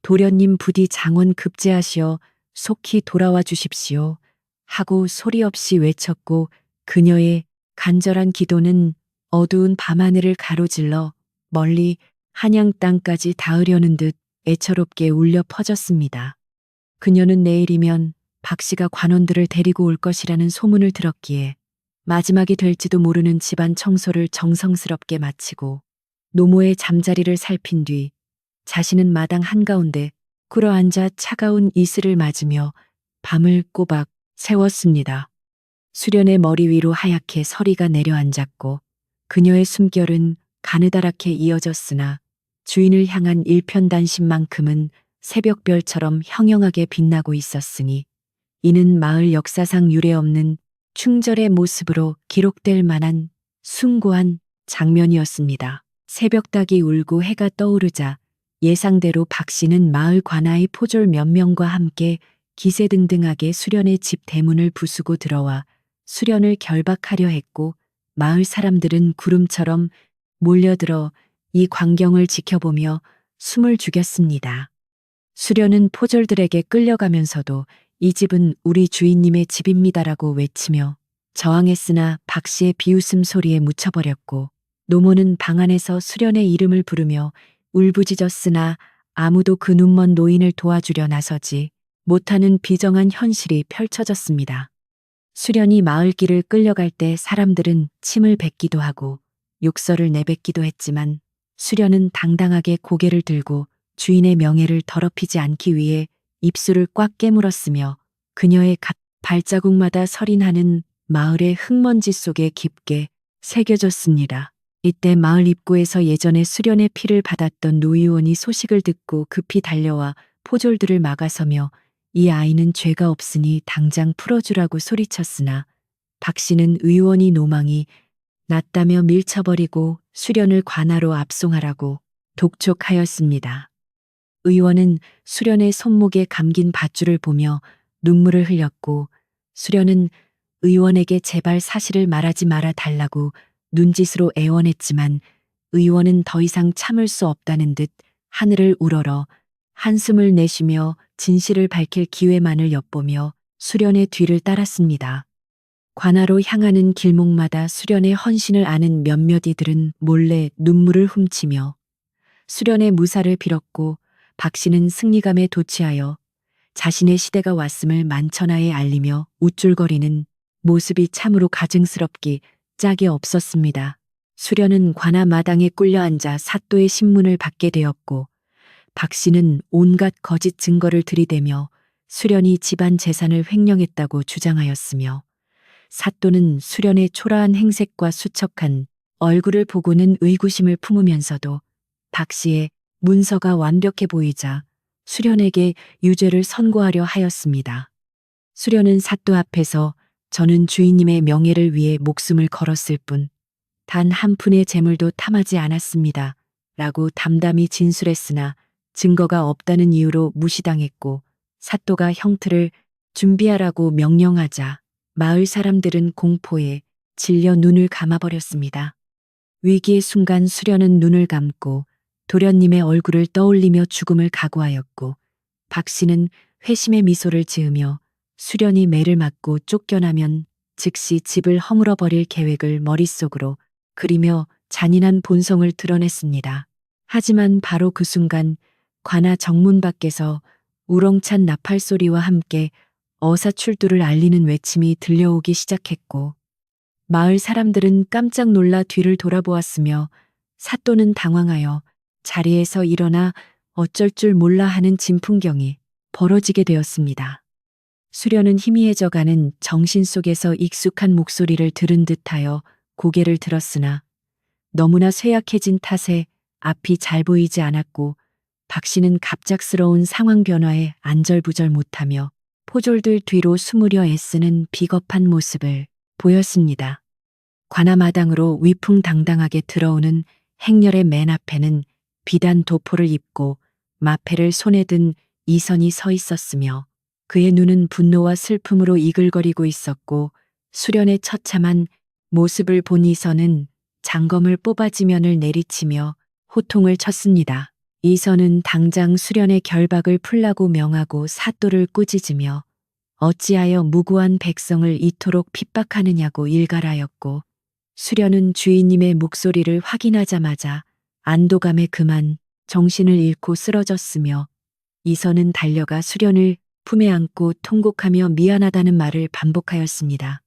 도련님 부디 장원 급제하시어 속히 돌아와 주십시오 하고 소리 없이 외쳤고 그녀의 간절한 기도는 어두운 밤하늘을 가로질러 멀리 한양 땅까지 닿으려는 듯 애처롭게 울려 퍼졌습니다. 그녀는 내일이면 박 씨가 관원들을 데리고 올 것이라는 소문을 들었기에 마지막이 될지도 모르는 집안 청소를 정성스럽게 마치고 노모의 잠자리를 살핀 뒤 자신은 마당 한가운데 꿇어앉아 차가운 이슬을 맞으며 밤을 꼬박 새웠습니다. 수련의 머리 위로 하얗게 서리가 내려앉았고 그녀의 숨결은 가느다랗게 이어졌으나 주인을 향한 일편단심만큼은 새벽별처럼 형형하게 빛나고 있었으니 이는 마을 역사상 유례없는 충절의 모습으로 기록될 만한 숭고한 장면이었습니다. 새벽닭이 울고 해가 떠오르자 예상대로 박 씨는 마을 관아의 포졸 몇 명과 함께 기세등등하게 수련의 집 대문을 부수고 들어와 수련을 결박하려 했고 마을 사람들은 구름처럼 몰려들어 이 광경을 지켜보며 숨을 죽였습니다. 수련은 포졸들에게 끌려가면서도 이 집은 우리 주인님의 집입니다라고 외치며 저항했으나 박 씨의 비웃음 소리에 묻혀버렸고 노모는 방 안에서 수련의 이름을 부르며 울부짖었으나 아무도 그 눈먼 노인을 도와주려 나서지 못하는 비정한 현실이 펼쳐졌습니다. 수련이 마을길을 끌려갈 때 사람들은 침을 뱉기도 하고 욕설을 내뱉기도 했지만 수련은 당당하게 고개를 들고 주인의 명예를 더럽히지 않기 위해 입술을 꽉 깨물었으며 그녀의 발자국마다 서린하는 마을의 흙먼지 속에 깊게 새겨졌습니다. 이때 마을 입구에서 예전에 수련의 피를 받았던 노 의원이 소식을 듣고 급히 달려와 포졸들을 막아서며 이 아이는 죄가 없으니 당장 풀어주라고 소리쳤으나 박 씨는 의원이 노망이 났다며 밀쳐버리고 수련을 관아로 압송하라고 독촉하였습니다. 의원은 수련의 손목에 감긴 밧줄을 보며 눈물을 흘렸고 수련은 의원에게 제발 사실을 말하지 말아 달라고 눈짓으로 애원했지만 의원은 더 이상 참을 수 없다는 듯 하늘을 우러러 한숨을 내쉬며 진실을 밝힐 기회만을 엿보며 수련의 뒤를 따랐습니다. 관아로 향하는 길목마다 수련의 헌신을 아는 몇몇 이들은 몰래 눈물을 훔치며 수련의 무사를 빌었고 박 씨는 승리감에 도취하여 자신의 시대가 왔음을 만천하에 알리며 우쭐거리는 모습이 참으로 가증스럽기 짝이 없었습니다. 수련은 관아 마당에 꿀려앉아 사또의 신문을 받게 되었고 박 씨는 온갖 거짓 증거를 들이대며 수련이 집안 재산을 횡령했다고 주장하였으며 사또는 수련의 초라한 행색과 수척한 얼굴을 보고는 의구심을 품으면서도 박 씨의 문서가 완벽해 보이자 수련에게 유죄를 선고하려 하였습니다. 수련은 사또 앞에서 저는 주인님의 명예를 위해 목숨을 걸었을 뿐 단 한 푼의 재물도 탐하지 않았습니다. 라고 담담히 진술했으나 증거가 없다는 이유로 무시당했고 사또가 형틀을 준비하라고 명령하자 마을 사람들은 공포에 질려 눈을 감아버렸습니다. 위기의 순간 수련은 눈을 감고 도련님의 얼굴을 떠올리며 죽음을 각오하였고 박 씨는 회심의 미소를 지으며 수련이 매를 맞고 쫓겨나면 즉시 집을 허물어버릴 계획을 머릿속으로 그리며 잔인한 본성을 드러냈습니다. 하지만 바로 그 순간 관아 정문 밖에서 우렁찬 나팔 소리와 함께 어사출두를 알리는 외침이 들려오기 시작했고 마을 사람들은 깜짝 놀라 뒤를 돌아보았으며 사또는 당황하여 자리에서 일어나 어쩔 줄 몰라 하는 진풍경이 벌어지게 되었습니다. 수련은 희미해져가는 정신 속에서 익숙한 목소리를 들은 듯하여 고개를 들었으나 너무나 쇠약해진 탓에 앞이 잘 보이지 않았고 박 씨는 갑작스러운 상황 변화에 안절부절 못하며 포졸들 뒤로 숨으려 애쓰는 비겁한 모습을 보였습니다. 관아마당으로 위풍당당하게 들어오는 행렬의 맨 앞에는 비단 도포를 입고 마패를 손에 든 이선이 서 있었으며 그의 눈은 분노와 슬픔으로 이글거리고 있었고 수련의 처참한 모습을 본 이선은 장검을 뽑아 지면을 내리치며 호통을 쳤습니다. 이선은 당장 수련의 결박을 풀라고 명하고 사또를 꾸짖으며 어찌하여 무고한 백성을 이토록 핍박하느냐고 일갈하였고 수련은 주인님의 목소리를 확인하자마자 안도감에 그만 정신을 잃고 쓰러졌으며 이선은 달려가 수련을 품에 안고 통곡하며 미안하다는 말을 반복하였습니다.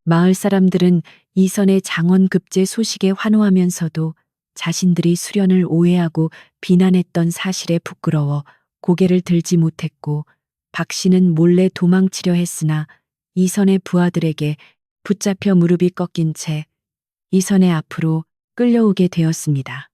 마을 사람들은 이선의 장원급제 소식에 환호하면서도 자신들이 수련을 오해하고 비난했던 사실에 부끄러워 고개를 들지 못했고 박 씨는 몰래 도망치려 했으나 이선의 부하들에게 붙잡혀 무릎이 꺾인 채 이선의 앞으로 끌려오게 되었습니다.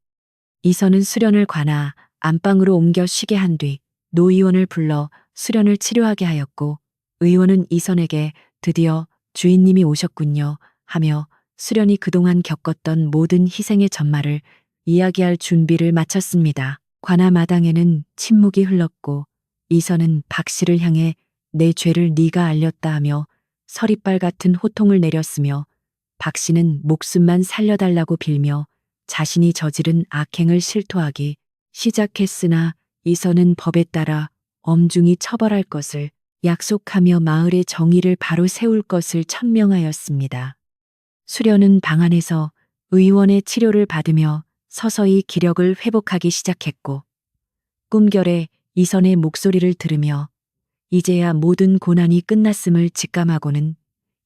이선은 수련을 관아 안방으로 옮겨 쉬게 한 뒤 노의원을 불러 수련을 치료하게 하였고 의원은 이선에게 드디어 주인님이 오셨군요 하며 수련이 그동안 겪었던 모든 희생의 전말을 이야기할 준비를 마쳤습니다. 관아 마당에는 침묵이 흘렀고 이선은 박 씨를 향해 내 죄를 네가 알렸다 하며 서리빨 같은 호통을 내렸으며 박 씨는 목숨만 살려달라고 빌며 자신이 저지른 악행을 실토하기 시작했으나 이선은 법에 따라 엄중히 처벌할 것을 약속하며 마을의 정의를 바로 세울 것을 천명하였습니다. 수련은 방 안에서 의원의 치료를 받으며 서서히 기력을 회복하기 시작했고 꿈결에 이선의 목소리를 들으며 이제야 모든 고난이 끝났음을 직감하고는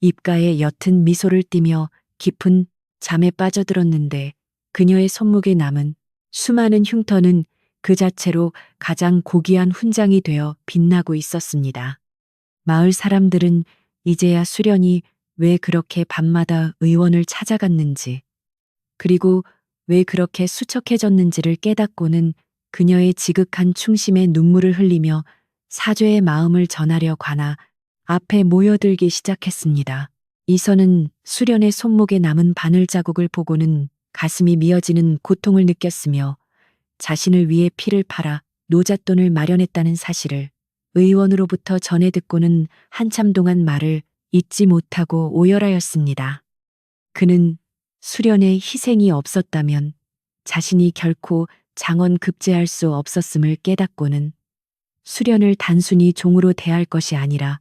입가에 옅은 미소를 띠며 깊은 잠에 빠져들었는데 그녀의 손목에 남은 수많은 흉터는 그 자체로 가장 고귀한 훈장이 되어 빛나고 있었습니다. 마을 사람들은 이제야 수련이 왜 그렇게 밤마다 의원을 찾아갔는지 그리고 왜 그렇게 수척해졌는지를 깨닫고는 그녀의 지극한 충심에 눈물을 흘리며 사죄의 마음을 전하려 관아 앞에 모여들기 시작했습니다. 이선은 수련의 손목에 남은 바늘 자국을 보고는 가슴이 미어지는 고통을 느꼈으며 자신을 위해 피를 팔아 노잣돈을 마련했다는 사실을 의원으로부터 전해 듣고는 한참 동안 말을 잇지 못하고 오열하였습니다. 그는 수련의 희생이 없었다면 자신이 결코 장원 급제할 수 없었음을 깨닫고는 수련을 단순히 종으로 대할 것이 아니라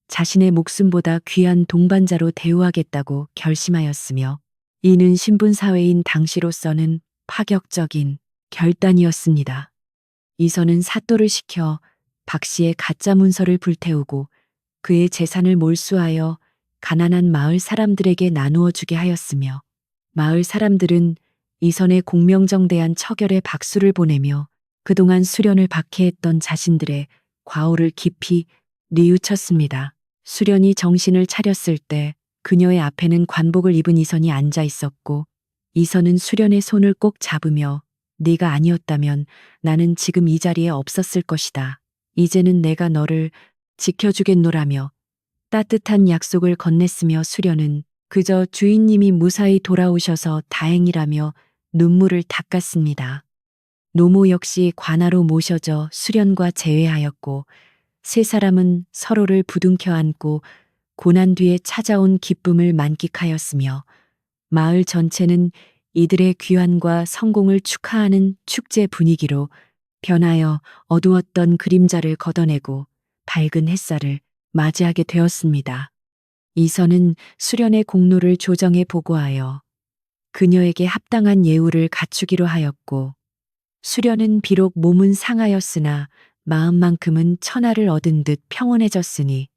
자신의 목숨보다 귀한 동반자로 대우하겠다고 결심하였으며 이는 신분사회인 당시로서는 파격적인 결단이었습니다. 이선은 사또를 시켜 박 씨의 가짜 문서를 불태우고 그의 재산을 몰수하여 가난한 마을 사람들에게 나누어 주게 하였으며 마을 사람들은 이선의 공명정대한 처결에 박수를 보내며 그동안 수련을 박해했던 자신들의 과오를 깊이 뉘우쳤습니다. 수련이 정신을 차렸을 때 그녀의 앞에는 관복을 입은 이선이 앉아 있었고 이선은 수련의 손을 꼭 잡으며 네가 아니었다면 나는 지금 이 자리에 없었을 것이다. 이제는 내가 너를 지켜주겠노라며 따뜻한 약속을 건넸으며 수련은 그저 주인님이 무사히 돌아오셔서 다행이라며 눈물을 닦았습니다. 노모 역시 관아로 모셔져 수련과 재회하였고 세 사람은 서로를 부둥켜 안고 고난 뒤에 찾아온 기쁨을 만끽하였으며 마을 전체는 이들의 귀환과 성공을 축하하는 축제 분위기로 변하여 어두웠던 그림자를 걷어내고 밝은 햇살을 맞이하게 되었습니다. 이선은 수련의 공로를 조정에 보고하여 그녀에게 합당한 예우를 갖추기로 하였고 수련은 비록 몸은 상하였으나 마음만큼은 천하를 얻은 듯 평온해졌으니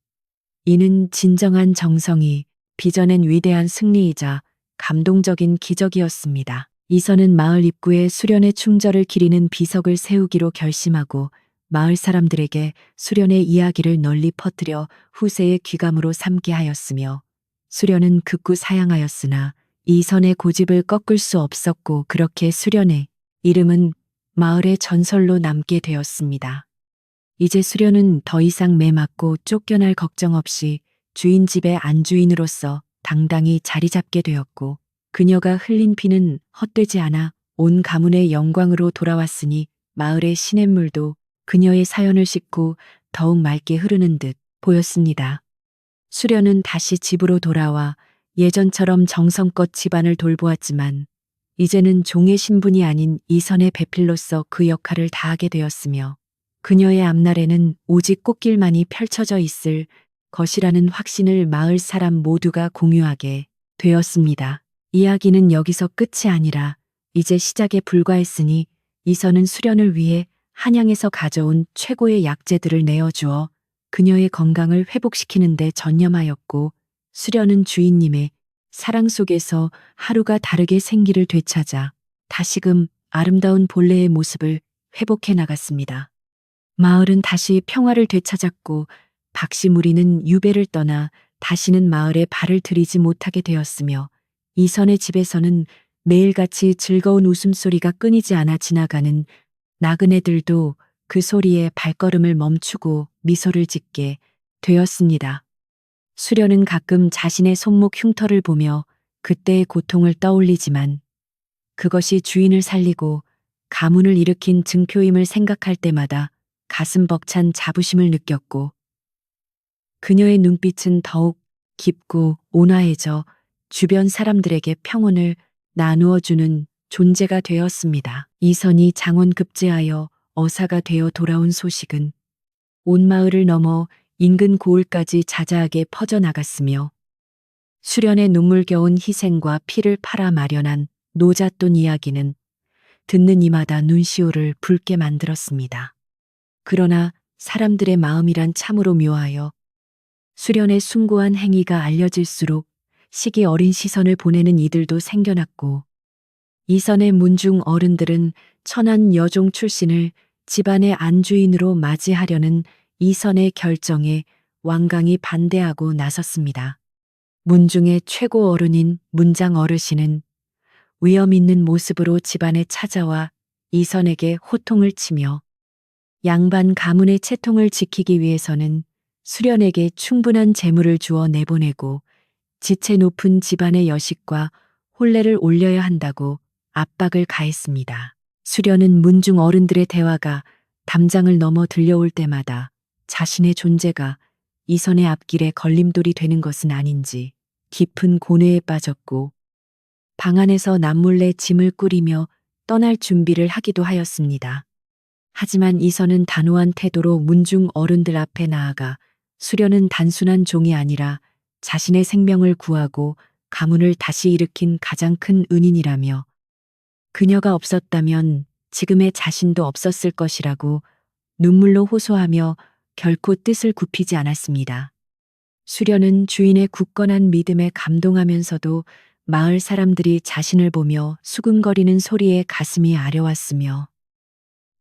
이는 진정한 정성이 빚어낸 위대한 승리이자 감동적인 기적이었습니다. 이선은 마을 입구에 수련의 충절을 기리는 비석을 세우기로 결심하고 마을 사람들에게 수련의 이야기를 널리 퍼뜨려 후세의 귀감으로 삼게 하였으며 수련은 극구 사양하였으나 이선의 고집을 꺾을 수 없었고 그렇게 수련의 이름은 마을의 전설로 남게 되었습니다. 이제 수련은 더 이상 매 맞고 쫓겨날 걱정 없이 주인 집의 안주인으로서 당당히 자리 잡게 되었고 그녀가 흘린 피는 헛되지 않아 온 가문의 영광으로 돌아왔으니 마을의 시냇물도 그녀의 사연을 싣고 더욱 맑게 흐르는 듯 보였습니다. 수련은 다시 집으로 돌아와 예전처럼 정성껏 집안을 돌보았지만 이제는 종의 신분이 아닌 이선의 배필로서 그 역할을 다하게 되었으며 그녀의 앞날에는 오직 꽃길만이 펼쳐져 있을 것이라는 확신을 마을 사람 모두가 공유하게 되었습니다. 이야기는 여기서 끝이 아니라 이제 시작에 불과했으니 이선은 수련을 위해 한양에서 가져온 최고의 약재들을 내어주어 그녀의 건강을 회복시키는 데 전념하였고 수련은 주인님의 사랑 속에서 하루가 다르게 생기를 되찾아 다시금 아름다운 본래의 모습을 회복해 나갔습니다. 마을은 다시 평화를 되찾았고 박씨무리는 유배를 떠나 다시는 마을에 발을 들이지 못하게 되었으며 이선의 집에서는 매일같이 즐거운 웃음소리가 끊이지 않아 지나가는 나그네들도 그 소리에 발걸음을 멈추고 미소를 짓게 되었습니다. 수련은 가끔 자신의 손목 흉터를 보며 그때의 고통을 떠올리지만 그것이 주인을 살리고 가문을 일으킨 증표임을 생각할 때마다 가슴 벅찬 자부심을 느꼈고 그녀의 눈빛은 더욱 깊고 온화해져 주변 사람들에게 평온을 나누어주는 존재가 되었습니다. 이선이 장원급제하여 어사가 되어 돌아온 소식은 온 마을을 넘어 인근 고을까지 자자하게 퍼져나갔으며 수련의 눈물겨운 희생과 피를 팔아 마련한 노잣돈 이야기는 듣는 이마다 눈시울을 붉게 만들었습니다. 그러나 사람들의 마음이란 참으로 묘하여 수련의 숭고한 행위가 알려질수록 시기 어린 시선을 보내는 이들도 생겨났고 이선의 문중 어른들은 천한 여종 출신을 집안의 안주인으로 맞이하려는 이선의 결정에 완강히 반대하고 나섰습니다. 문중의 최고 어른인 문장 어르신은 위엄 있는 모습으로 집안에 찾아와 이선에게 호통을 치며 양반 가문의 채통을 지키기 위해서는 수련에게 충분한 재물을 주어 내보내고 지체 높은 집안의 여식과 혼례를 올려야 한다고 압박을 가했습니다. 수련은 문중 어른들의 대화가 담장을 넘어 들려올 때마다 자신의 존재가 이선의 앞길에 걸림돌이 되는 것은 아닌지 깊은 고뇌에 빠졌고 방 안에서 남몰래 짐을 꾸리며 떠날 준비를 하기도 하였습니다. 하지만 이선은 단호한 태도로 문중 어른들 앞에 나아가 수련은 단순한 종이 아니라 자신의 생명을 구하고 가문을 다시 일으킨 가장 큰 은인이라며 그녀가 없었다면 지금의 자신도 없었을 것이라고 눈물로 호소하며 결코 뜻을 굽히지 않았습니다. 수련은 주인의 굳건한 믿음에 감동하면서도 마을 사람들이 자신을 보며 수근거리는 소리에 가슴이 아려왔으며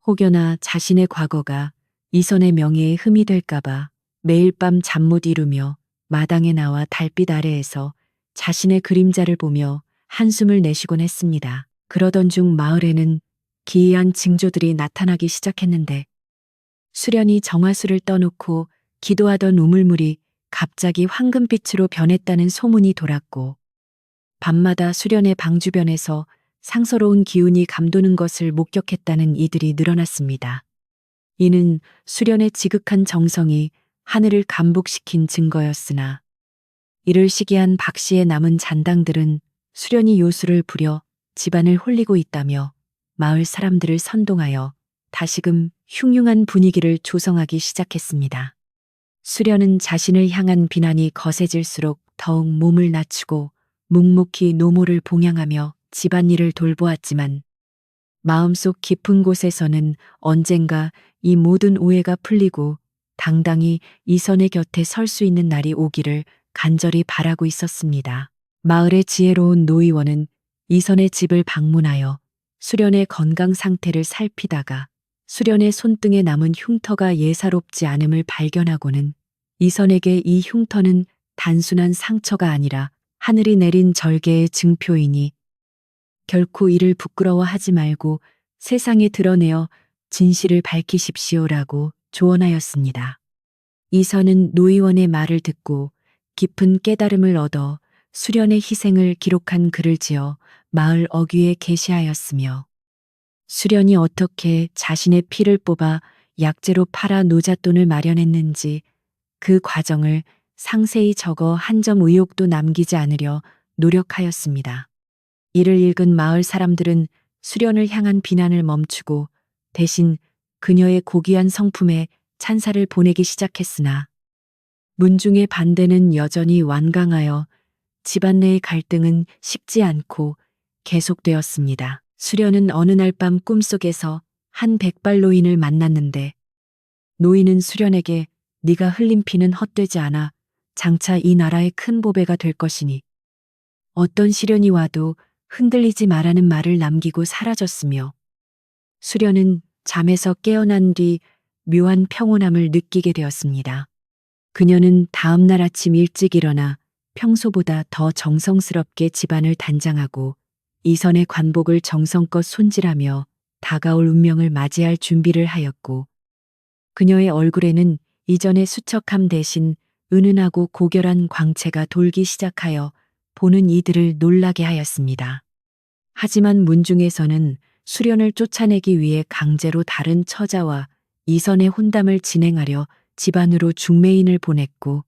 혹여나 자신의 과거가 이선의 명예에 흠이 될까봐 매일 밤 잠 못 이루며 마당에 나와 달빛 아래에서 자신의 그림자를 보며 한숨을 내쉬곤 했습니다. 그러던 중 마을에는 기이한 징조들이 나타나기 시작했는데 수련이 정화수를 떠놓고 기도하던 우물물이 갑자기 황금빛으로 변했다는 소문이 돌았고 밤마다 수련의 방 주변에서 상서로운 기운이 감도는 것을 목격했다는 이들이 늘어났습니다. 이는 수련의 지극한 정성이 하늘을 감복시킨 증거였으나 이를 시기한 박 씨의 남은 잔당들은 수련이 요술을 부려 집안을 홀리고 있다며 마을 사람들을 선동하여 다시금 흉흉한 분위기를 조성하기 시작했습니다. 수련은 자신을 향한 비난이 거세질수록 더욱 몸을 낮추고 묵묵히 노모를 봉양하며 집안일을 돌보았지만 마음속 깊은 곳에서는 언젠가 이 모든 오해가 풀리고 당당히 이선의 곁에 설 수 있는 날이 오기를 간절히 바라고 있었습니다. 마을의 지혜로운 노의원은 이선의 집을 방문하여 수련의 건강 상태를 살피다가 수련의 손등에 남은 흉터가 예사롭지 않음을 발견하고는 이선에게 이 흉터는 단순한 상처가 아니라 하늘이 내린 절개의 증표이니 결코 이를 부끄러워하지 말고 세상에 드러내어 진실을 밝히십시오라고 조언하였습니다. 이선은 노의원의 말을 듣고 깊은 깨달음을 얻어 수련의 희생을 기록한 글을 지어 마을 어귀에 게시하였으며 수련이 어떻게 자신의 피를 뽑아 약재로 팔아 노잣돈을 마련했는지 그 과정을 상세히 적어 한 점 의혹도 남기지 않으려 노력하였습니다. 이를 읽은 마을 사람들은 수련을 향한 비난을 멈추고 대신 그녀의 고귀한 성품에 찬사를 보내기 시작했으나 문중의 반대는 여전히 완강하여 집안 내의 갈등은 식지 않고 계속되었습니다. 수련은 어느 날 밤 꿈속에서 한 백발 노인을 만났는데 노인은 수련에게 네가 흘린 피는 헛되지 않아 장차 이 나라의 큰 보배가 될 것이니 어떤 시련이 와도 흔들리지 말라는 말을 남기고 사라졌으며 수련은 잠에서 깨어난 뒤 묘한 평온함을 느끼게 되었습니다. 그녀는 다음 날 아침 일찍 일어나 평소보다 더 정성스럽게 집안을 단장하고 이선의 관복을 정성껏 손질하며 다가올 운명을 맞이할 준비를 하였고 그녀의 얼굴에는 이전의 수척함 대신 은은하고 고결한 광채가 돌기 시작하여 보는 이들을 놀라게 하였습니다. 하지만 문중에서는 수련을 쫓아내기 위해 강제로 다른 처자와 이선의 혼담을 진행하려 집안으로 중매인을 보냈고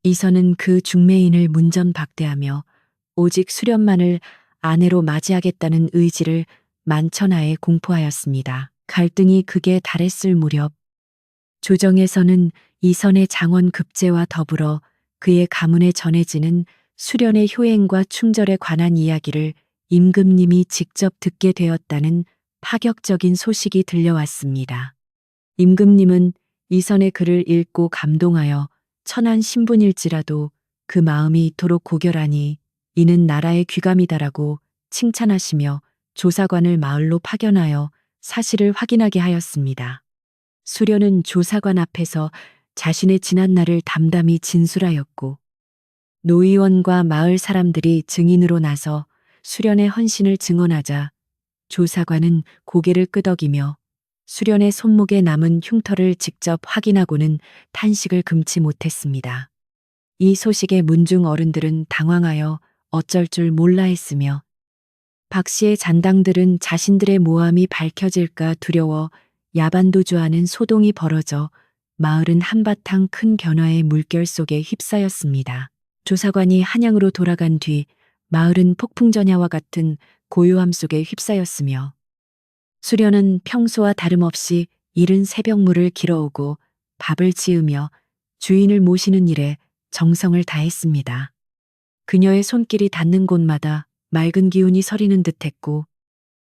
이선은 그 중매인을 문전박대하며 오직 수련만을 아내로 맞이하겠다는 의지를 만천하에 공포하였습니다. 갈등이 극에 달했을 무렵 조정에서는 이선의 장원 급제와 더불어 그의 가문에 전해지는 수련의 효행과 충절에 관한 이야기를 임금님이 직접 듣게 되었다는 파격적인 소식이 들려왔습니다. 임금님은 이선의 글을 읽고 감동하여 천한 신분일지라도 그 마음이 이토록 고결하니 이는 나라의 귀감이다라고 칭찬하시며 조사관을 마을로 파견하여 사실을 확인하게 하였습니다. 수련은 조사관 앞에서 자신의 지난날을 담담히 진술하였고 노의원과 마을 사람들이 증인으로 나서 수련의 헌신을 증언하자 조사관은 고개를 끄덕이며 수련의 손목에 남은 흉터를 직접 확인하고는 탄식을 금치 못했습니다. 이 소식에 문중 어른들은 당황하여 어쩔 줄 몰라 했으며 박 씨의 잔당들은 자신들의 모함이 밝혀질까 두려워 야반도주하는 소동이 벌어져 마을은 한바탕 큰 변화의 물결 속에 휩싸였습니다. 조사관이 한양으로 돌아간 뒤 마을은 폭풍전야와 같은 고요함 속에 휩싸였으며 수련은 평소와 다름없이 이른 새벽물을 길어오고 밥을 지으며 주인을 모시는 일에 정성을 다했습니다. 그녀의 손길이 닿는 곳마다 맑은 기운이 서리는 듯했고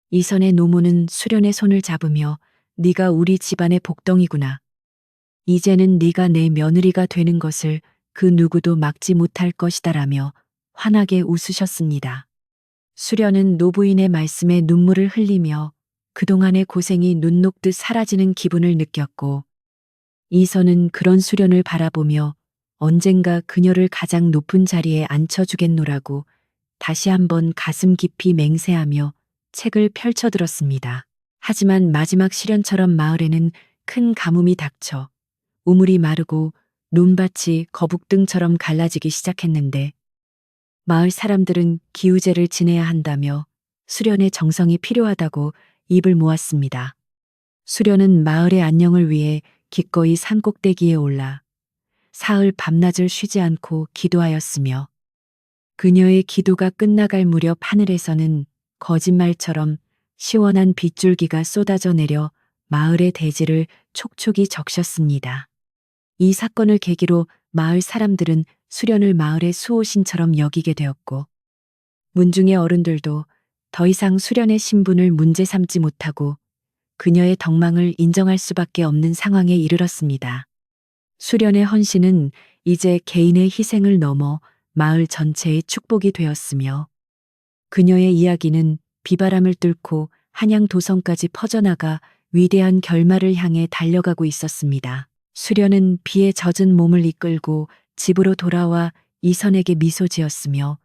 이선의 노모는 수련의 손을 잡으며 네가 우리 집안의 복덩이구나. 이제는 네가 내 며느리가 되는 것을 그 누구도 막지 못할 것이다라며 환하게 웃으셨습니다. 수련은 노부인의 말씀에 눈물을 흘리며 그동안의 고생이 눈 녹듯 사라지는 기분을 느꼈고 이선은 그런 수련을 바라보며 언젠가 그녀를 가장 높은 자리에 앉혀주겠노라고 다시 한번 가슴 깊이 맹세하며 책을 펼쳐들었습니다. 하지만 마지막 시련처럼 마을에는 큰 가뭄이 닥쳐 우물이 마르고 논밭이 거북등처럼 갈라지기 시작했는데 마을 사람들은 기우제를 지내야 한다며 수련의 정성이 필요하다고 입을 모았습니다. 수련은 마을의 안녕을 위해 기꺼이 산꼭대기에 올라 사흘 밤낮을 쉬지 않고 기도하였으며 그녀의 기도가 끝나갈 무렵 하늘에서는 거짓말처럼 시원한 빗줄기가 쏟아져 내려 마을의 대지를 촉촉이 적셨습니다. 이 사건을 계기로 마을 사람들은 수련을 마을의 수호신처럼 여기게 되었고 문중의 어른들도 더 이상 수련의 신분을 문제 삼지 못하고 그녀의 덕망을 인정할 수밖에 없는 상황에 이르렀습니다. 수련의 헌신은 이제 개인의 희생을 넘어 마을 전체의 축복이 되었으며 그녀의 이야기는 비바람을 뚫고 한양 도성까지 퍼져나가 위대한 결말을 향해 달려가고 있었습니다. 수련은 비에 젖은 몸을 이끌고 집으로 돌아와 이선에게 미소 지었으며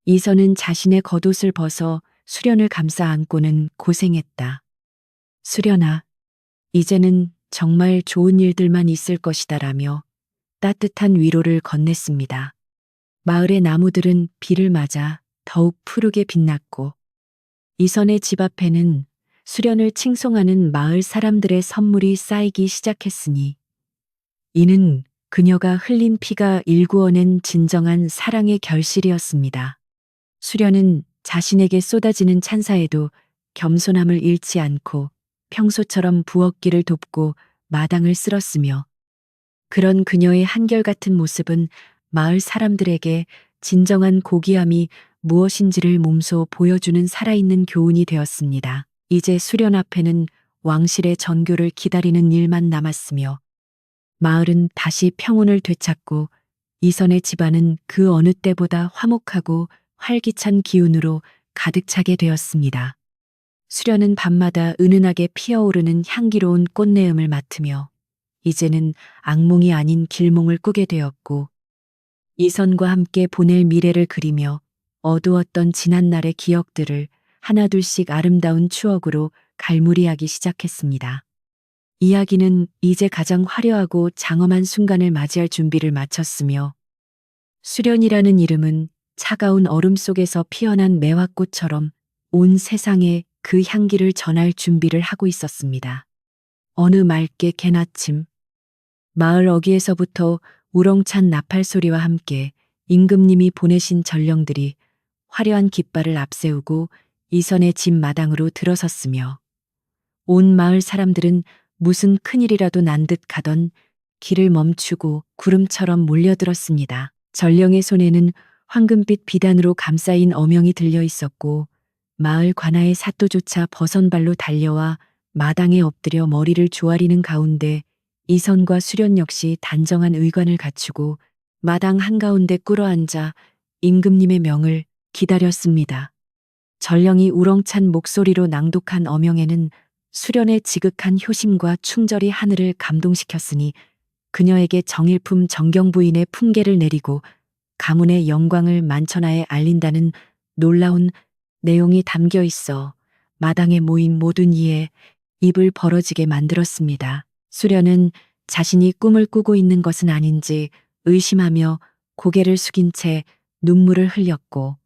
이선은 자신의 겉옷을 벗어 수련을 감싸 안고는 고생했다. 수련아, 이제는 정말 좋은 일들만 있을 것이다라며 따뜻한 위로를 건넸습니다. 마을의 나무들은 비를 맞아 더욱 푸르게 빛났고 이선의 집 앞에는 수련을 칭송하는 마을 사람들의 선물이 쌓이기 시작했으니 이는 그녀가 흘린 피가 일구어낸 진정한 사랑의 결실이었습니다. 수련은 자신에게 쏟아지는 찬사에도 겸손함을 잃지 않고 평소처럼 부엌길을 돕고 마당을 쓸었으며 그런 그녀의 한결같은 모습은 마을 사람들에게 진정한 고귀함이 무엇인지를 몸소 보여주는 살아있는 교훈이 되었습니다. 이제 수련 앞에는 왕실의 전교를 기다리는 일만 남았으며 마을은 다시 평온을 되찾고 이선의 집안은 그 어느 때보다 화목하고 활기찬 기운으로 가득 차게 되었습니다. 수련은 밤마다 은은하게 피어오르는 향기로운 꽃내음을 맡으며 이제는 악몽이 아닌 길몽을 꾸게 되었고 이선과 함께 보낼 미래를 그리며 어두웠던 지난날의 기억들을 하나둘씩 아름다운 추억으로 갈무리하기 시작했습니다. 이야기는 이제 가장 화려하고 장엄한 순간을 맞이할 준비를 마쳤으며 수련이라는 이름은 차가운 얼음 속에서 피어난 매화꽃처럼 온 세상에 그 향기를 전할 준비를 하고 있었습니다. 어느 맑게 갠 아침, 마을 어귀에서부터 우렁찬 나팔 소리와 함께 임금님이 보내신 전령들이 화려한 깃발을 앞세우고 이선의 집 마당으로 들어섰으며 온 마을 사람들은 무슨 큰일이라도 난 듯 가던 길을 멈추고 구름처럼 몰려들었습니다. 전령의 손에는 황금빛 비단으로 감싸인 어명이 들려 있었고 마을 관아의 사또조차 버선발로 달려와 마당에 엎드려 머리를 조아리는 가운데 이선과 수련 역시 단정한 의관을 갖추고 마당 한가운데 꿇어앉아 임금님의 명을 기다렸습니다. 전령이 우렁찬 목소리로 낭독한 어명에는 수련의 지극한 효심과 충절이 하늘을 감동시켰으니 그녀에게 정일품 정경부인의 품계를 내리고 가문의 영광을 만천하에 알린다는 놀라운 내용이 담겨 있어 마당에 모인 모든 이의 입을 벌어지게 만들었습니다. 수련은 자신이 꿈을 꾸고 있는 것은 아닌지 의심하며 고개를 숙인 채 눈물을 흘렸고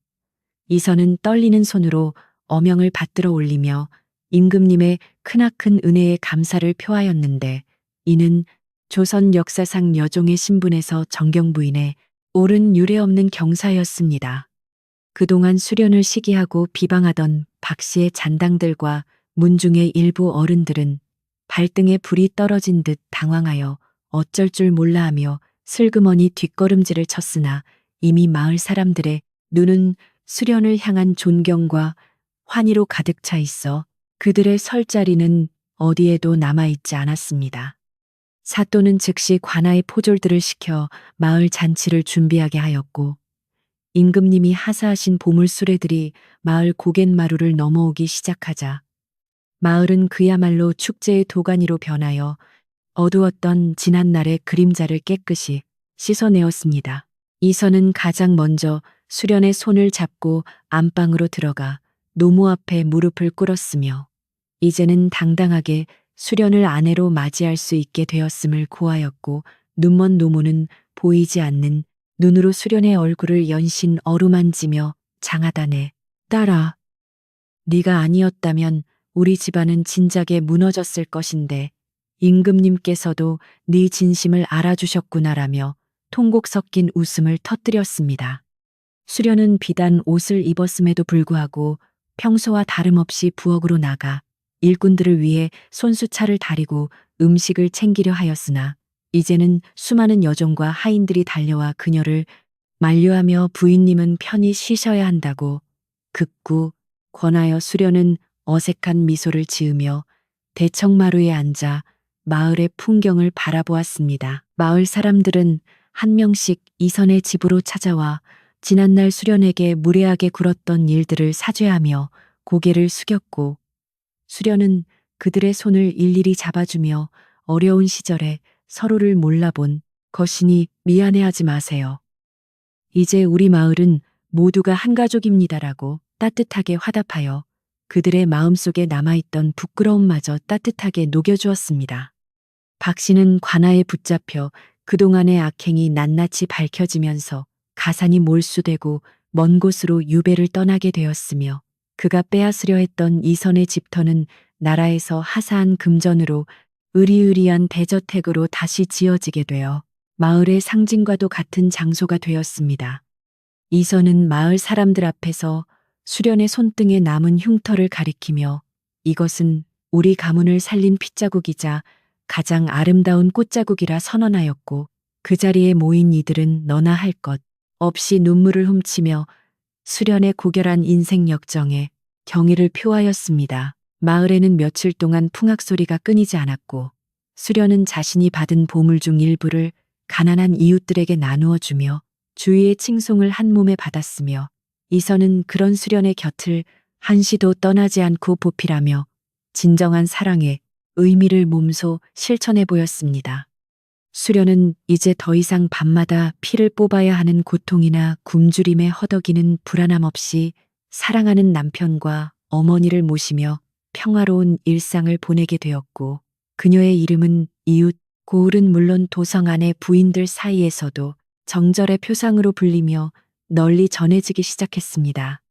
이선은 떨리는 손으로 어명을 받들어 올리며 임금님의 크나큰 은혜에 감사를 표하였는데 이는 조선 역사상 여종의 신분에서 정경부인에 옳은 유례없는 경사였습니다. 그동안 수련을 시기하고 비방하던 박씨의 잔당들과 문중의 일부 어른들은 발등에 불이 떨어진 듯 당황하여 어쩔 줄 몰라 하며 슬그머니 뒷걸음질을 쳤으나 이미 마을 사람들의 눈은 수련을 향한 존경과 환희로 가득 차 있어 그들의 설 자리는 어디에도 남아있지 않았습니다. 사또는 즉시 관아의 포졸들을 시켜 마을 잔치를 준비하게 하였고 임금님이 하사하신 보물 수레들이 마을 고갯마루를 넘어오기 시작하자 마을은 그야말로 축제의 도가니로 변하여 어두웠던 지난날의 그림자를 깨끗이 씻어내었습니다. 이선은 가장 먼저 수련의 손을 잡고 안방으로 들어가 노모 앞에 무릎을 꿇었으며 이제는 당당하게 수련을 아내로 맞이할 수 있게 되었음을 고하였고, 눈먼 노모는 보이지 않는 눈으로 수련의 얼굴을 연신 어루만지며 장하다네. 딸아, 네가 아니었다면 우리 집안은 진작에 무너졌을 것인데 임금님께서도 네 진심을 알아주셨구나라며 통곡 섞인 웃음을 터뜨렸습니다. 수련은 비단 옷을 입었음에도 불구하고 평소와 다름없이 부엌으로 나가 일꾼들을 위해 손수차를 다리고 음식을 챙기려 하였으나 이제는 수많은 여종과 하인들이 달려와 그녀를 만류하며 부인님은 편히 쉬셔야 한다고 극구 권하여 수련은 어색한 미소를 지으며 대청마루에 앉아 마을의 풍경을 바라보았습니다. 마을 사람들은 한 명씩 이선의 집으로 찾아와 지난날 수련에게 무례하게 굴었던 일들을 사죄하며 고개를 숙였고, 수련은 그들의 손을 일일이 잡아주며 어려운 시절에 서로를 몰라본 것이니 미안해하지 마세요. 이제 우리 마을은 모두가 한 가족입니다라고 따뜻하게 화답하여 그들의 마음속에 남아있던 부끄러움마저 따뜻하게 녹여주었습니다. 박 씨는 관아에 붙잡혀 그동안의 악행이 낱낱이 밝혀지면서 가산이 몰수되고 먼 곳으로 유배를 떠나게 되었으며, 그가 빼앗으려 했던 이선의 집터는 나라에서 하사한 금전으로 으리으리한 대저택으로 다시 지어지게 되어 마을의 상징과도 같은 장소가 되었습니다. 이선은 마을 사람들 앞에서 수련의 손등에 남은 흉터를 가리키며 이것은 우리 가문을 살린 핏자국이자 가장 아름다운 꽃자국이라 선언하였고, 그 자리에 모인 이들은 너나 할 것 없이 눈물을 훔치며 수련의 고결한 인생 역정에 경의를 표하였습니다. 마을에는 며칠 동안 풍악 소리가 끊이지 않았고, 수련은 자신이 받은 보물 중 일부를 가난한 이웃들에게 나누어 주며 주위의 칭송을 한 몸에 받았으며, 이선은 그런 수련의 곁을 한시도 떠나지 않고 보필하며 진정한 사랑의 의미를 몸소 실천해 보였습니다. 수련은 이제 더 이상 밤마다 피를 뽑아야 하는 고통이나 굶주림에 허덕이는 불안함 없이 사랑하는 남편과 어머니를 모시며 평화로운 일상을 보내게 되었고, 그녀의 이름은 이웃, 고을은 물론 도성 안의 부인들 사이에서도 정절의 표상으로 불리며 널리 전해지기 시작했습니다.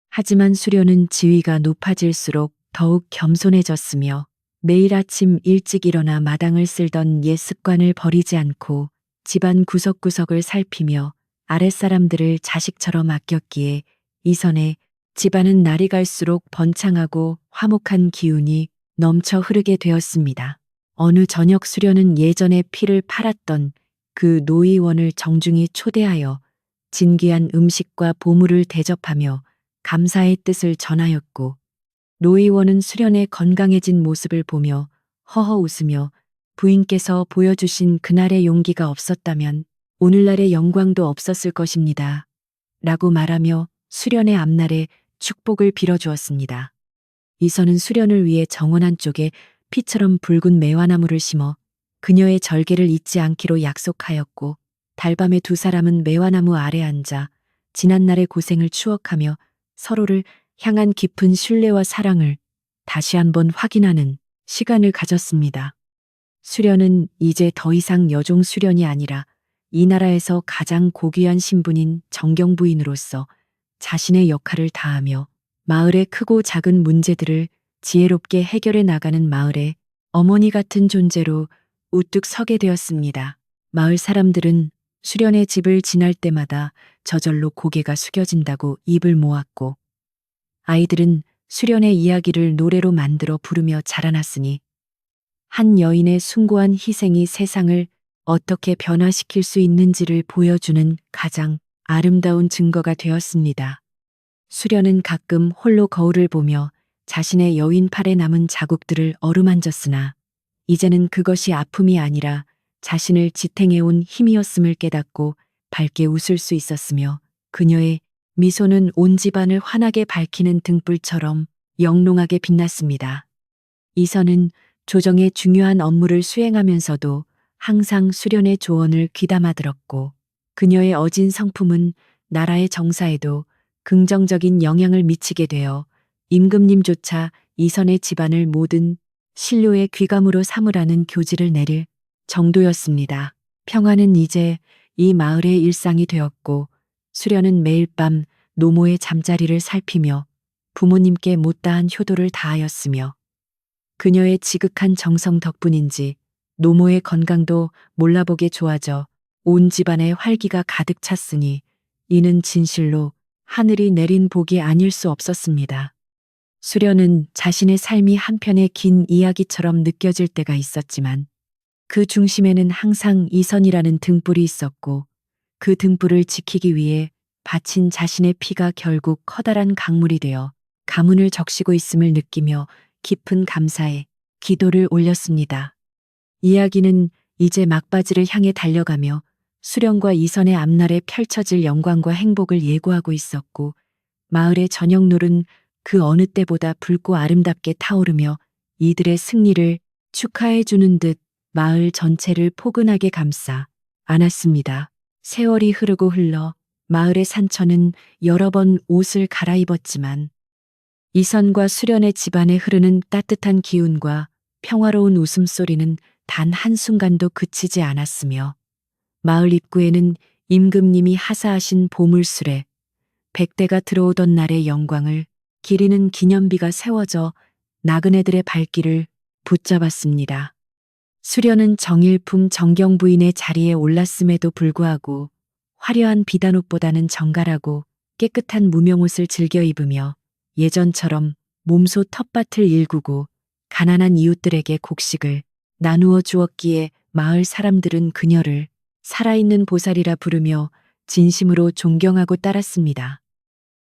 하지만 수련은 지위가 높아질수록 더욱 겸손해졌으며 매일 아침 일찍 일어나 마당을 쓸던 옛 습관을 버리지 않고 집안 구석구석을 살피며 아랫사람들을 자식처럼 아꼈기에 이선의 집안은 날이 갈수록 번창하고 화목한 기운이 넘쳐 흐르게 되었습니다. 어느 저녁 수련은 예전에 피를 팔았던 그 노의원을 정중히 초대하여 진귀한 음식과 보물을 대접하며 감사의 뜻을 전하였고, 노의원은 수련의 건강해진 모습을 보며 허허 웃으며 부인께서 보여주신 그날의 용기가 없었다면 오늘날의 영광도 없었을 것입니다. 라고 말하며 수련의 앞날에 축복을 빌어주었습니다. 이선은 수련을 위해 정원 한쪽에 피처럼 붉은 매화나무를 심어 그녀의 절개를 잊지 않기로 약속하였고, 달밤에 두 사람은 매화나무 아래 앉아 지난날의 고생을 추억하며 서로를 향한 깊은 신뢰와 사랑을 다시 한번 확인하는 시간을 가졌습니다. 수련은 이제 더 이상 여종 수련이 아니라 이 나라에서 가장 고귀한 신분인 정경부인으로서 자신의 역할을 다하며 마을의 크고 작은 문제들을 지혜롭게 해결해 나가는 마을의 어머니 같은 존재로 우뚝 서게 되었습니다. 마을 사람들은 수련의 집을 지날 때마다 저절로 고개가 숙여진다고 입을 모았고, 아이들은 수련의 이야기를 노래로 만들어 부르며 자라났으니 한 여인의 숭고한 희생이 세상을 어떻게 변화시킬 수 있는지를 보여주는 가장 아름다운 증거가 되었습니다. 수련은 가끔 홀로 거울을 보며 자신의 여인 팔에 남은 자국들을 어루만졌으나 이제는 그것이 아픔이 아니라 자신을 지탱해온 힘이었음을 깨닫고 밝게 웃을 수 있었으며, 그녀의 미소는 온 집안을 환하게 밝히는 등불처럼 영롱하게 빛났습니다. 이선은 조정의 중요한 업무를 수행하면서도 항상 수련의 조언을 귀담아 들었고, 그녀의 어진 성품은 나라의 정사에도 긍정적인 영향을 미치게 되어 임금님조차 이선의 집안을 모든 신료의 귀감으로 삼으라는 교지를 내릴 정도였습니다. 평화는 이제 이 마을의 일상이 되었고 수련은 매일 밤 노모의 잠자리를 살피며 부모님께 못다한 효도를 다하였으며 그녀의 지극한 정성 덕분인지 노모의 건강도 몰라보게 좋아져 온 집안에 활기가 가득 찼으니 이는 진실로 하늘이 내린 복이 아닐 수 없었습니다. 수련은 자신의 삶이 한편의 긴 이야기처럼 느껴질 때가 있었지만 그 중심에는 항상 이선이라는 등불이 있었고 그 등불을 지키기 위해 바친 자신의 피가 결국 커다란 강물이 되어 가문을 적시고 있음을 느끼며 깊은 감사에 기도를 올렸습니다. 이야기는 이제 막바지를 향해 달려가며 수련과 이선의 앞날에 펼쳐질 영광과 행복을 예고하고 있었고 마을의 저녁놀은 그 어느 때보다 붉고 아름답게 타오르며 이들의 승리를 축하해 주는 듯 마을 전체를 포근하게 감싸 안았습니다. 세월이 흐르고 흘러 마을의 산천은 여러 번 옷을 갈아입었지만 이선과 수련의 집안에 흐르는 따뜻한 기운과 평화로운 웃음소리는 단 한순간도 그치지 않았으며 마을 입구에는 임금님이 하사하신 보물술에 백대가 들어오던 날의 영광을 기리는 기념비가 세워져 나그네들의 발길을 붙잡았습니다. 수련은 정일품 정경부인의 자리에 올랐음에도 불구하고 화려한 비단옷보다는 정갈하고 깨끗한 무명옷을 즐겨 입으며 예전처럼 몸소 텃밭을 일구고 가난한 이웃들에게 곡식을 나누어 주었기에 마을 사람들은 그녀를 살아있는 보살이라 부르며 진심으로 존경하고 따랐습니다.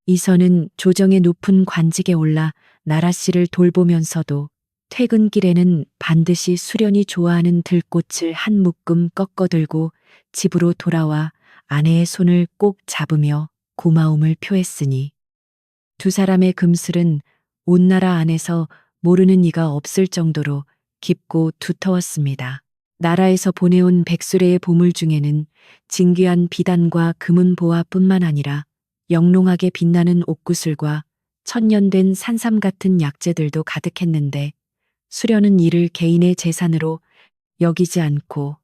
이선은 조정의 높은 관직에 올라 나라씨를 돌보면서도 퇴근길에는 반드시 수련이 좋아하는 들꽃을 한 묶음 꺾어들고 집으로 돌아와 아내의 손을 꼭 잡으며 고마움을 표했으니 두 사람의 금슬은 온 나라 안에서 모르는 이가 없을 정도로 깊고 두터웠습니다. 나라에서 보내온 백수레의 보물 중에는 진귀한 비단과 금은 보화뿐만 아니라 영롱하게 빛나는 옥구슬과 천년된 산삼 같은 약재들도 가득했는데 수련은 이를 개인의 재산으로 여기지 않고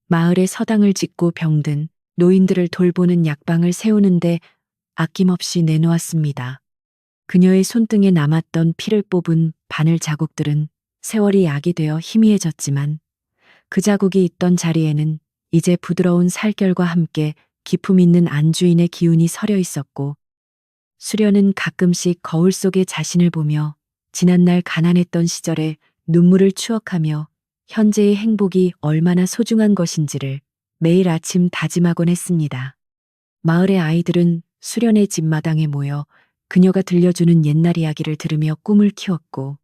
마을에 서당을 짓고 병든 노인들을 돌보는 약방을 세우는데 아낌없이 내놓았습니다. 그녀의 손등에 남았던 피를 뽑은 바늘 자국들은 세월이 약이 되어 희미해졌지만 그 자국이 있던 자리에는 이제 부드러운 살결과 함께 기품 있는 안주인의 기운이 서려 있었고 수련은 가끔씩 거울 속에 자신을 보며 지난날 가난했던 시절에 눈물을 추억하며 현재의 행복이 얼마나 소중한 것인지를 매일 아침 다짐하곤 했습니다. 마을의 아이들은 수련의 집마당에 모여 그녀가 들려주는 옛날 이야기를 들으며 꿈을 키웠고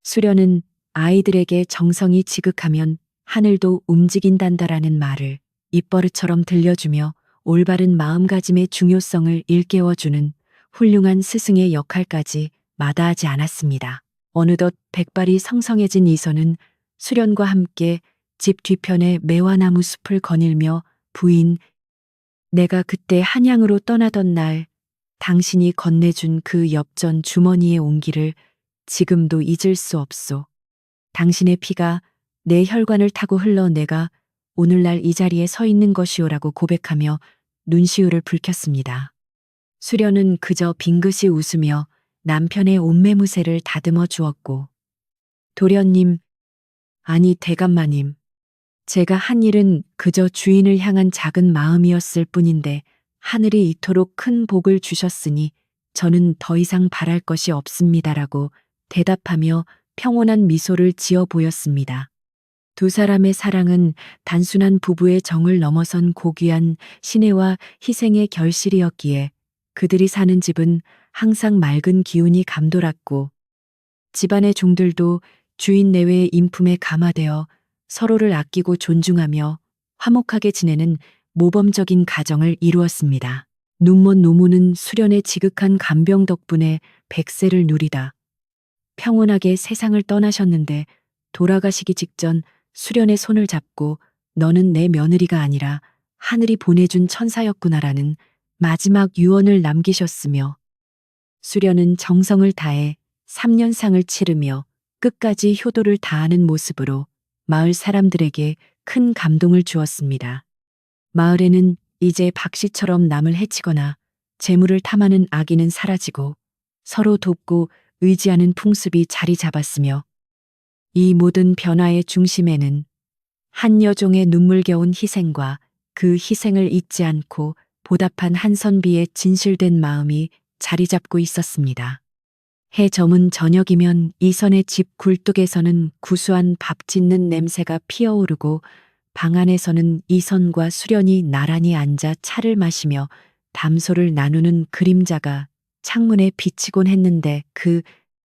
수련은 아이들에게 정성이 지극하면 하늘도 움직인단다라는 말을 입버릇처럼 들려주며 올바른 마음가짐의 중요성을 일깨워주는 훌륭한 스승의 역할까지 마다하지 않았습니다. 어느덧 백발이 성성해진 이선은 수련과 함께 집 뒤편에 매화나무 숲을 거닐며 부인, 내가 그때 한양으로 떠나던 날 당신이 건네준 그 엽전 주머니의 온기를 지금도 잊을 수 없소. 당신의 피가 내 혈관을 타고 흘러 내가 오늘날 이 자리에 서 있는 것이오라고 고백하며 눈시울을 붉혔습니다. 수련은 그저 빙긋이 웃으며 남편의 옷매무새를 다듬어 주었고 도련님, 아니 대감마님, 제가 한 일은 그저 주인을 향한 작은 마음이었을 뿐인데 하늘이 이토록 큰 복을 주셨으니 저는 더 이상 바랄 것이 없습니다라고 대답하며 평온한 미소를 지어 보였습니다. 두 사람의 사랑은 단순한 부부의 정을 넘어선 고귀한 신혜와 희생의 결실이었기에 그들이 사는 집은 항상 맑은 기운이 감돌았고 집안의 종들도 주인 내외의 인품에 감화되어 서로를 아끼고 존중하며 화목하게 지내는 모범적인 가정을 이루었습니다. 눈먼 노모는 수련의 지극한 간병 덕분에 100세를 누리다 평온하게 세상을 떠나셨는데 돌아가시기 직전 수련의 손을 잡고 너는 내 며느리가 아니라 하늘이 보내준 천사였구나라는 마지막 유언을 남기셨으며 수련은 정성을 다해 3년상을 치르며 끝까지 효도를 다하는 모습으로 마을 사람들에게 큰 감동을 주었습니다. 마을에는 이제 박씨처럼 남을 해치거나 재물을 탐하는 악인은 사라지고 서로 돕고 의지하는 풍습이 자리 잡았으며 이 모든 변화의 중심에는 한 여종의 눈물겨운 희생과 그 희생을 잊지 않고 보답한 한 선비의 진실된 마음이 자리 잡고 있었습니다. 해 저문 저녁이면 이선의 집 굴뚝에서는 구수한 밥 짓는 냄새가 피어오르고 방 안에서는 이선과 수련이 나란히 앉아 차를 마시며 담소를 나누는 그림자가 창문에 비치곤 했는데 그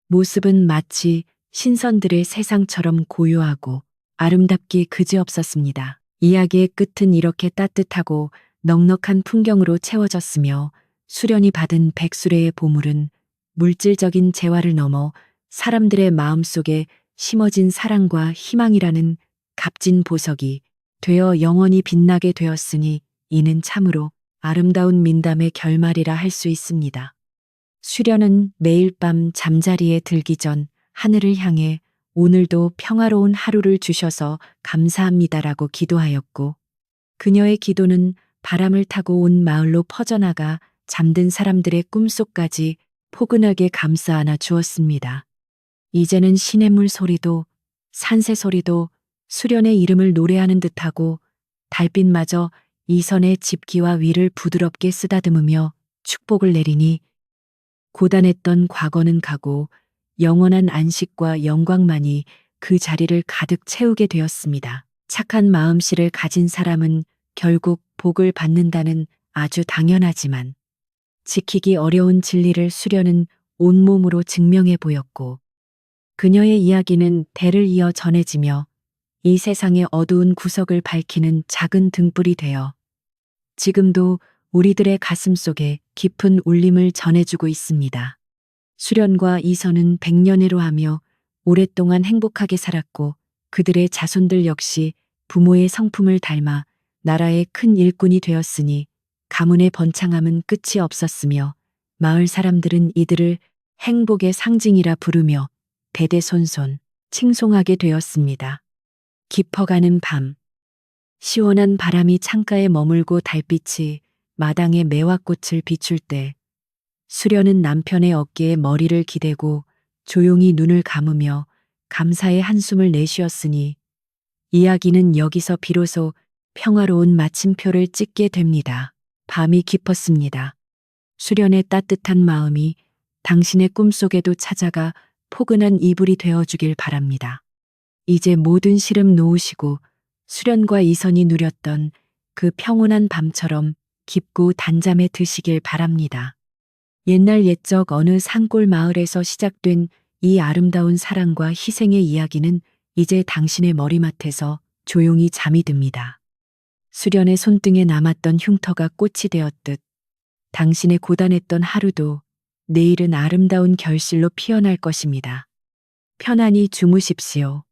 모습은 마치 신선들의 세상처럼 고요하고 아름답기 그지없었습니다. 이야기의 끝은 이렇게 따뜻하고 넉넉한 풍경으로 채워졌으며 수련이 받은 백수레의 보물은 물질적인 재화를 넘어 사람들의 마음속에 심어진 사랑과 희망이라는 값진 보석이 되어 영원히 빛나게 되었으니 이는 참으로 아름다운 민담의 결말이라 할 수 있습니다. 수련은 매일 밤 잠자리에 들기 전 하늘을 향해 오늘도 평화로운 하루를 주셔서 감사합니다라고 기도하였고 그녀의 기도는 바람을 타고 온 마을로 퍼져나가 잠든 사람들의 꿈속까지 포근하게 감싸 안아 주었습니다. 이제는 시냇물 소리도 산새 소리도 수련의 이름을 노래하는 듯하고 달빛마저 이선의 집기와 위를 부드럽게 쓰다듬으며 축복을 내리니 고단했던 과거는 가고 영원한 안식과 영광만이 그 자리를 가득 채우게 되었습니다. 착한 마음씨를 가진 사람은 결국 복을 받는다는 아주 당연하지만 지키기 어려운 진리를 수련은 온몸으로 증명해 보였고 그녀의 이야기는 대를 이어 전해지며 이 세상의 어두운 구석을 밝히는 작은 등불이 되어 지금도 우리들의 가슴 속에 깊은 울림을 전해주고 있습니다. 수련과 이선은 백년해로 하며 오랫동안 행복하게 살았고 그들의 자손들 역시 부모의 성품을 닮아 나라의 큰 일꾼이 되었으니 가문의 번창함은 끝이 없었으며 마을 사람들은 이들을 행복의 상징이라 부르며 대대손손 칭송하게 되었습니다. 깊어가는 밤, 시원한 바람이 창가에 머물고 달빛이 마당의 매화꽃을 비출 때 수련은 남편의 어깨에 머리를 기대고 조용히 눈을 감으며 감사의 한숨을 내쉬었으니 이야기는 여기서 비로소 평화로운 마침표를 찍게 됩니다. 밤이 깊었습니다. 수련의 따뜻한 마음이 당신의 꿈속에도 찾아가 포근한 이불이 되어주길 바랍니다. 이제 모든 시름 놓으시고 수련과 이선이 누렸던 그 평온한 밤처럼 깊고 단잠에 드시길 바랍니다. 옛날 옛적 어느 산골 마을에서 시작된 이 아름다운 사랑과 희생의 이야기는 이제 당신의 머리맡에서 조용히 잠이 듭니다. 수련의 손등에 남았던 흉터가 꽃이 되었듯 당신의 고단했던 하루도 내일은 아름다운 결실로 피어날 것입니다. 편안히 주무십시오.